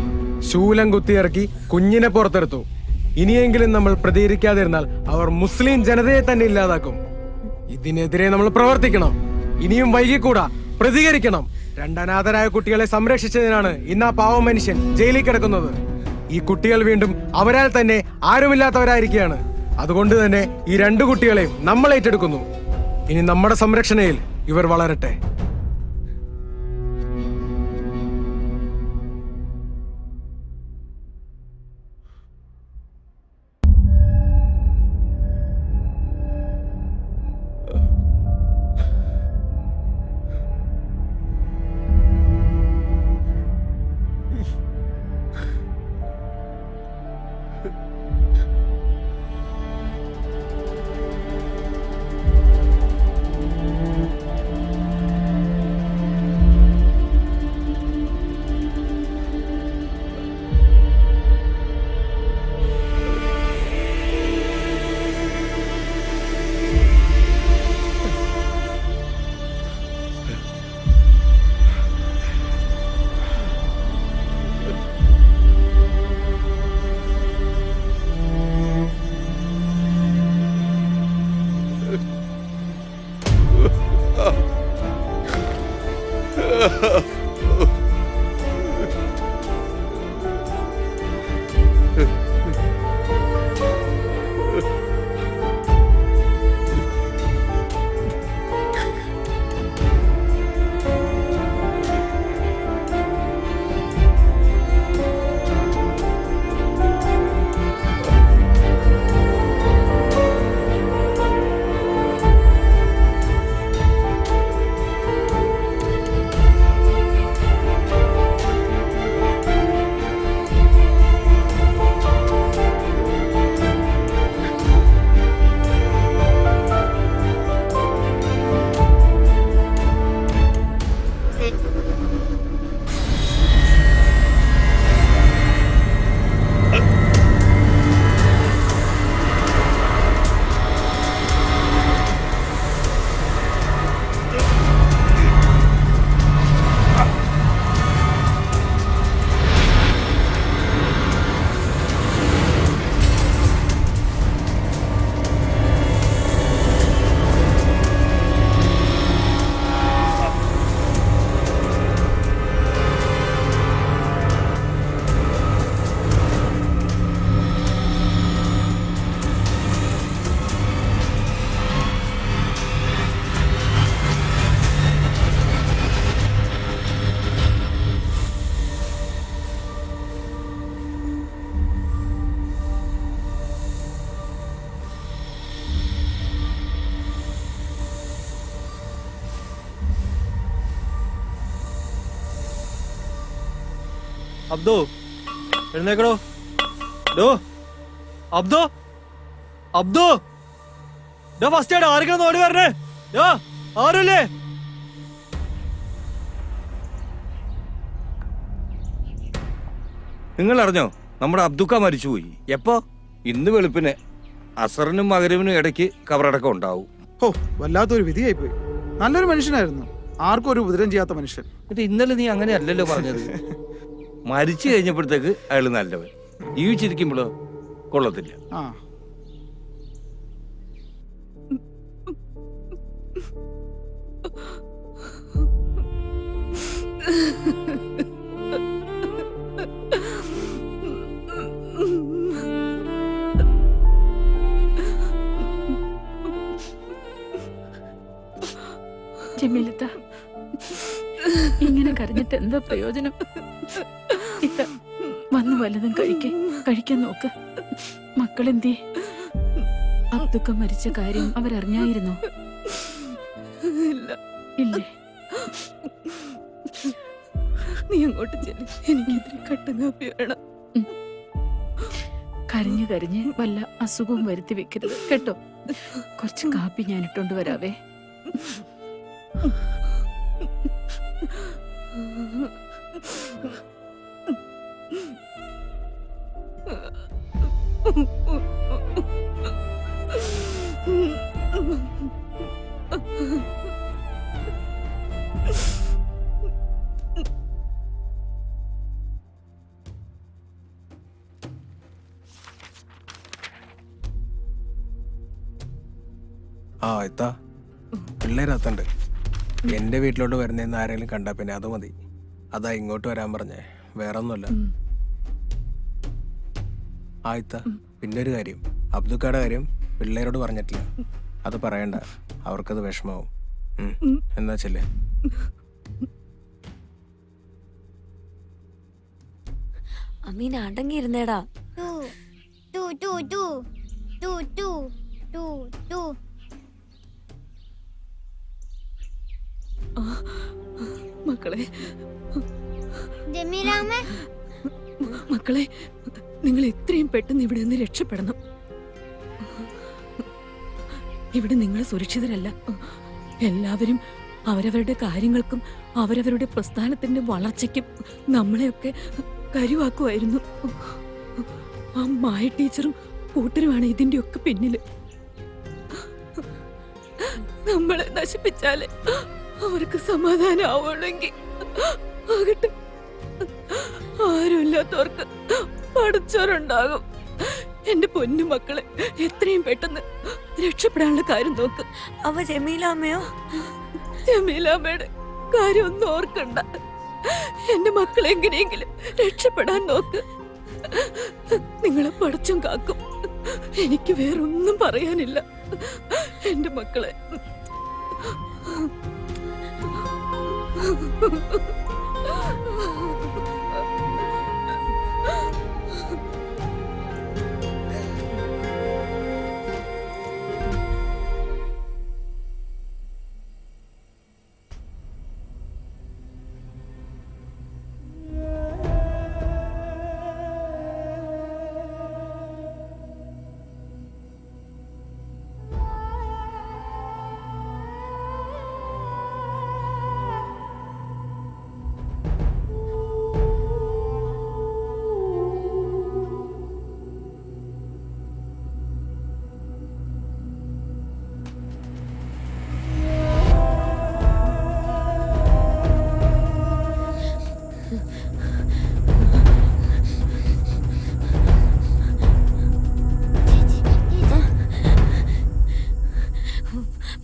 [SPEAKER 12] ശൂലം കുത്തിയിറക്കി കുഞ്ഞിനെ പുറത്തെടുത്തു. ഇനിയെങ്കിലും നമ്മൾ പ്രതികരിക്കാതിരുന്നാൽ അവർ മുസ്ലിം ജനതയെ തന്നെ ഇല്ലാതാക്കും. ഇതിനെതിരെ നമ്മൾ പ്രവർത്തിക്കണം. ഇനിയും വൈകിക്കൂടാ, പ്രതികരിക്കണം. 2 അനാഥരായ കുട്ടികളെ സംരക്ഷിച്ചതിനാണ് ഇന്ന് ആ പാവം മനുഷ്യൻ ജയിലിൽ കിടക്കുന്നത്. ഈ കുട്ടികൾ വീണ്ടും അവരാൽ തന്നെ ആരുമില്ലാത്തവരായിരിക്കുകയാണ്. അതുകൊണ്ട് തന്നെ ഈ 2 കുട്ടികളെയും നമ്മൾ ഏറ്റെടുക്കുന്നു. ഇനി നമ്മുടെ സംരക്ഷണയിൽ ഇവർ വളരട്ടെ.
[SPEAKER 8] അബ്ദു എഴുന്നേക്കടോ. ഡോ അബ്ദു അബ്ദു ഡോ ഫസ്റ്റ് ആയിട്ട് ആരെങ്കിലും ഓടി വരണേ. ഡോ ആരുല്ലേ?
[SPEAKER 13] നിങ്ങൾ അറിഞ്ഞോ നമ്മുടെ അബ്ദുക്ക മരിച്ചുപോയി?
[SPEAKER 8] എപ്പോ?
[SPEAKER 13] ഇന്ന് വെളുപ്പിന് അസറിനും മകരവിനും ഇടയ്ക്ക് കബറടക്കം ഉണ്ടാവും.
[SPEAKER 8] ഓ വല്ലാത്തൊരു വിധിയായി പോയി. നല്ലൊരു മനുഷ്യനായിരുന്നു, ആർക്കും ഒരു ഉപദ്രവം ചെയ്യാത്ത മനുഷ്യൻ.
[SPEAKER 13] എന്നിട്ട് ഇന്നലെ നീ അങ്ങനെ അല്ലല്ലോ പറഞ്ഞത്. മരിച്ചു കഴിഞ്ഞപ്പോഴത്തേക്ക് അയാൾ നല്ലവൻ, ജീവിച്ചിരിക്കുമ്പോഴോ കൊള്ളത്തില്ല.
[SPEAKER 8] ആ
[SPEAKER 3] ജമീലത്ത, ഇങ്ങനെ കരഞ്ഞിട്ട് എന്താ പ്രയോജനം? ഇത്ത വന്ന് വല്ലതും കഴിക്കാൻ നോക്ക്. മക്കളെന്തേ? അബ്ദുക്ക മരിച്ച കാര്യം അവരറിഞ്ഞായിരുന്നോ? ഇല്ലേ?
[SPEAKER 1] നീ അങ്ങോട്ട് ചെല്ലി, എനിക്കിതിരി കട്ടൻ കാപ്പി വേണം.
[SPEAKER 3] കരഞ്ഞു കരഞ്ഞ് വല്ല അസുഖവും വരുത്തി വെക്കരുത് കേട്ടോ. കുറച്ച് കാപ്പി ഞാൻ ഇട്ടോണ്ട് വരാവേ.
[SPEAKER 12] ആ എത്താ പിള്ളേരത്തുണ്ട്. എന്റെ വീട്ടിലോട്ട് വരുന്നതെന്ന് ആരെങ്കിലും കണ്ടാ പിന്നെ അത് മതി. അതാ ഇങ്ങോട്ട് വരാൻ പറഞ്ഞേ, വേറെ ഒന്നുമല്ല. ആയിത്ത പിന്നെ ഒരു കാര്യം, അബ്ദുക്കയുടെ കാര്യം പിള്ളേരോട് പറഞ്ഞിട്ടില്ല. അത് പറയണ്ട, അവർക്കത് വിഷമാവും. എന്നാ ചെല്ലേ.
[SPEAKER 7] അമീൻ അടങ്ങിയിരുന്നേടാ.
[SPEAKER 1] മക്കളെ,
[SPEAKER 9] ജമീലാമ്മേ,
[SPEAKER 1] മക്കളെ, നിങ്ങൾ എത്രയും പെട്ടെന്ന് ഇവിടെ നിന്ന് രക്ഷപ്പെടണം. ഇവിടെ നിങ്ങൾ സുരക്ഷിതരല്ല. എല്ലാവരും അവരവരുടെ കാര്യങ്ങൾക്കും അവരവരുടെ പ്രസ്ഥാനത്തിന്റെ വളർച്ചയ്ക്കും നമ്മളെയൊക്കെ കരുവാക്കുമായിരുന്നു. ആ മായ ടീച്ചറും കൂട്ടരുമാണ് ഇതിന്റെ ഒക്കെ പിന്നില്. നമ്മളെ നശിപ്പിച്ചാലേ അവർക്ക് സമാധാനം ആവുള്ളെങ്കിൽ ആകട്ടെ. ആരുമില്ലാത്തവർക്ക് പഠിച്ചവരുണ്ടാകും. എന്റെ പൊന്നു മക്കളെ, എത്രയും പെട്ടെന്ന് രക്ഷപ്പെടാനുള്ള കാര്യം നോക്ക്.
[SPEAKER 7] അവ ജമീലാമ്മയോ?
[SPEAKER 1] ജമീലാമ്മയുടെ കാര്യം ഒന്നും ഓർക്കണ്ട. എന്റെ മക്കളെ എങ്ങനെയെങ്കിലും രക്ഷപ്പെടാൻ നോക്ക്. നിങ്ങളെ പഠിച്ചും കാക്കും. എനിക്ക് വേറൊന്നും പറയാനില്ല. എന്റെ മക്കളെ,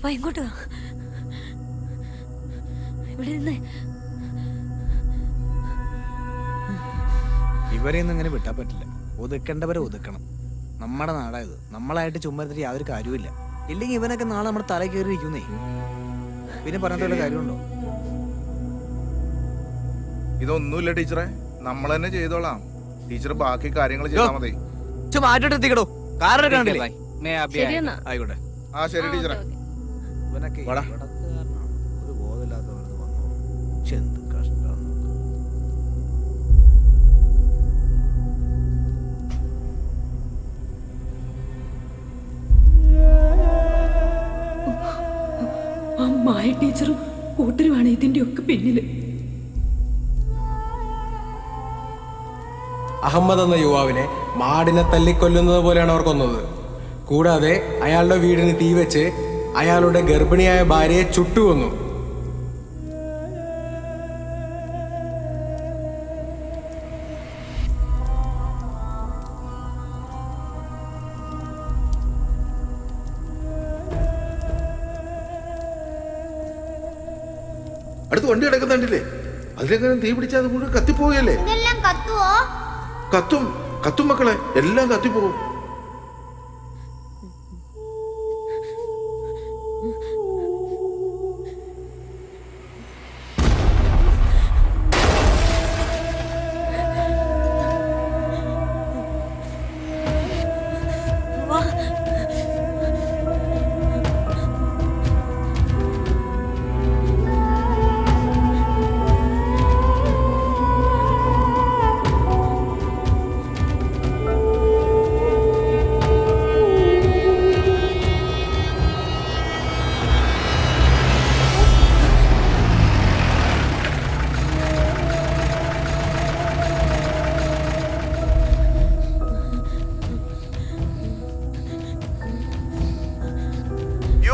[SPEAKER 7] വാ ഇങ്ങോട്ട് വാ. ഇവിടെ നിന്ന്
[SPEAKER 8] ഇവരെയൊന്നും ഇങ്ങനെ വിട്ടാ പറ്റില്ല. ഒതുക്കേണ്ടവരെ ഒതുക്കണം. നമ്മുടെ നാടായത്. നമ്മളായിട്ട് ചുമ്മാ യാതൊരു കാര്യമില്ല. ഇല്ലെങ്കിൽ ഇവനൊക്കെ നാളെ നമ്മുടെ തല കയറിയിരിക്കുന്നേ. പിന്നെ പറഞ്ഞിട്ട് വല്ല കാര്യമുണ്ടോ?
[SPEAKER 4] ഇതൊന്നുമില്ല ടീച്ചറെ, നമ്മൾ തന്നെ ചെയ്തോളാം. ടീച്ചർ ബാക്കി കാര്യങ്ങൾ ചെയ്താൽ മതി.
[SPEAKER 8] മാറ്റിട്ട് എത്തിക്കടോ. കാരണം കണ്ടില്ലേ?
[SPEAKER 1] ശരിയെന്നാ.
[SPEAKER 8] ആയിക്കോട്ടെ.
[SPEAKER 4] ആ ശരി ടീച്ചറെ.
[SPEAKER 8] ഇവനൊക്കെ
[SPEAKER 4] വാടാ.
[SPEAKER 8] ഒരു ബോധമില്ലാത്തവർക്ക് വന്നു. എന്ത് കഷ്ടം.
[SPEAKER 3] ആ മായ ടീച്ചറും കൂട്ടരുമാണ് ഇതിന്റെ ഒക്കെ പിന്നില്.
[SPEAKER 12] അഹമ്മദ് എന്ന യുവാവിനെ മാടിനെ തല്ലിക്കൊല്ലുന്നത് പോലെയാണ് അവർ കൊന്നത്. കൂടാതെ അയാളുടെ വീടിന് തീവെച്ച് അയാളുടെ ഗർഭിണിയായ ഭാര്യയെ ചുട്ടുകൊന്നു.
[SPEAKER 6] അടുത്ത് വണ്ടി കിടക്കുന്നുണ്ടില്ലേ? അതിലെങ്ങനെ തീ പിടിച്ചാൽ അത് മുഴുവൻ കത്തിപ്പോവുകയല്ലേ?
[SPEAKER 9] ഇതെല്ലാം കത്തുവോ?
[SPEAKER 6] കത്തും കത്തും മക്കളെ, എല്ലാം കത്തിപ്പോവും.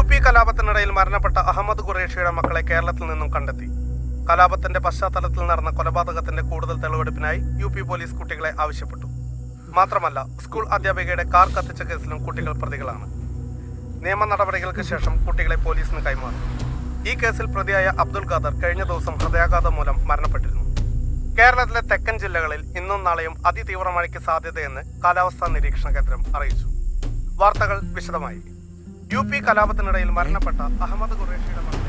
[SPEAKER 2] UP കലാപത്തിനിടയിൽ മരണപ്പെട്ട അഹമ്മദ് ഖുറേഷിയുടെ മക്കളെ കേരളത്തിൽ നിന്നും കണ്ടെത്തി. കലാപത്തിന്റെ പശ്ചാത്തലത്തിൽ നടന്ന കൊലപാതകത്തിന്റെ കൂടുതൽ തെളിവെടുപ്പിനായി UP പോലീസ് കുട്ടികളെ ആവശ്യപ്പെട്ടു. മാത്രമല്ല, സ്കൂൾ അധ്യാപികയുടെ കാർ കത്തിച്ച കേസിലും കുട്ടികൾ പ്രതികളാണ്. നിയമ നടപടികൾക്ക് ശേഷം കുട്ടികളെ പോലീസിന് കൈമാറി. ഈ കേസിൽ പ്രതിയായ അബ്ദുൽ ഖാദർ കഴിഞ്ഞ ദിവസം ഹൃദയാഘാതം മൂലം മരണപ്പെട്ടിരുന്നു. കേരളത്തിലെ തെക്കൻ ജില്ലകളിൽ ഇന്നും നാളെയും അതിതീവ്ര മഴയ്ക്ക് സാധ്യതയെന്ന് കാലാവസ്ഥാ നിരീക്ഷണ കേന്ദ്രം അറിയിച്ചു. വാർത്തകൾ വിശദമായി. UP കലാപത്തിനിടയിൽ മരണപ്പെട്ട അഹമ്മദ് ഖുറേഷിയുടെ മക്കളെ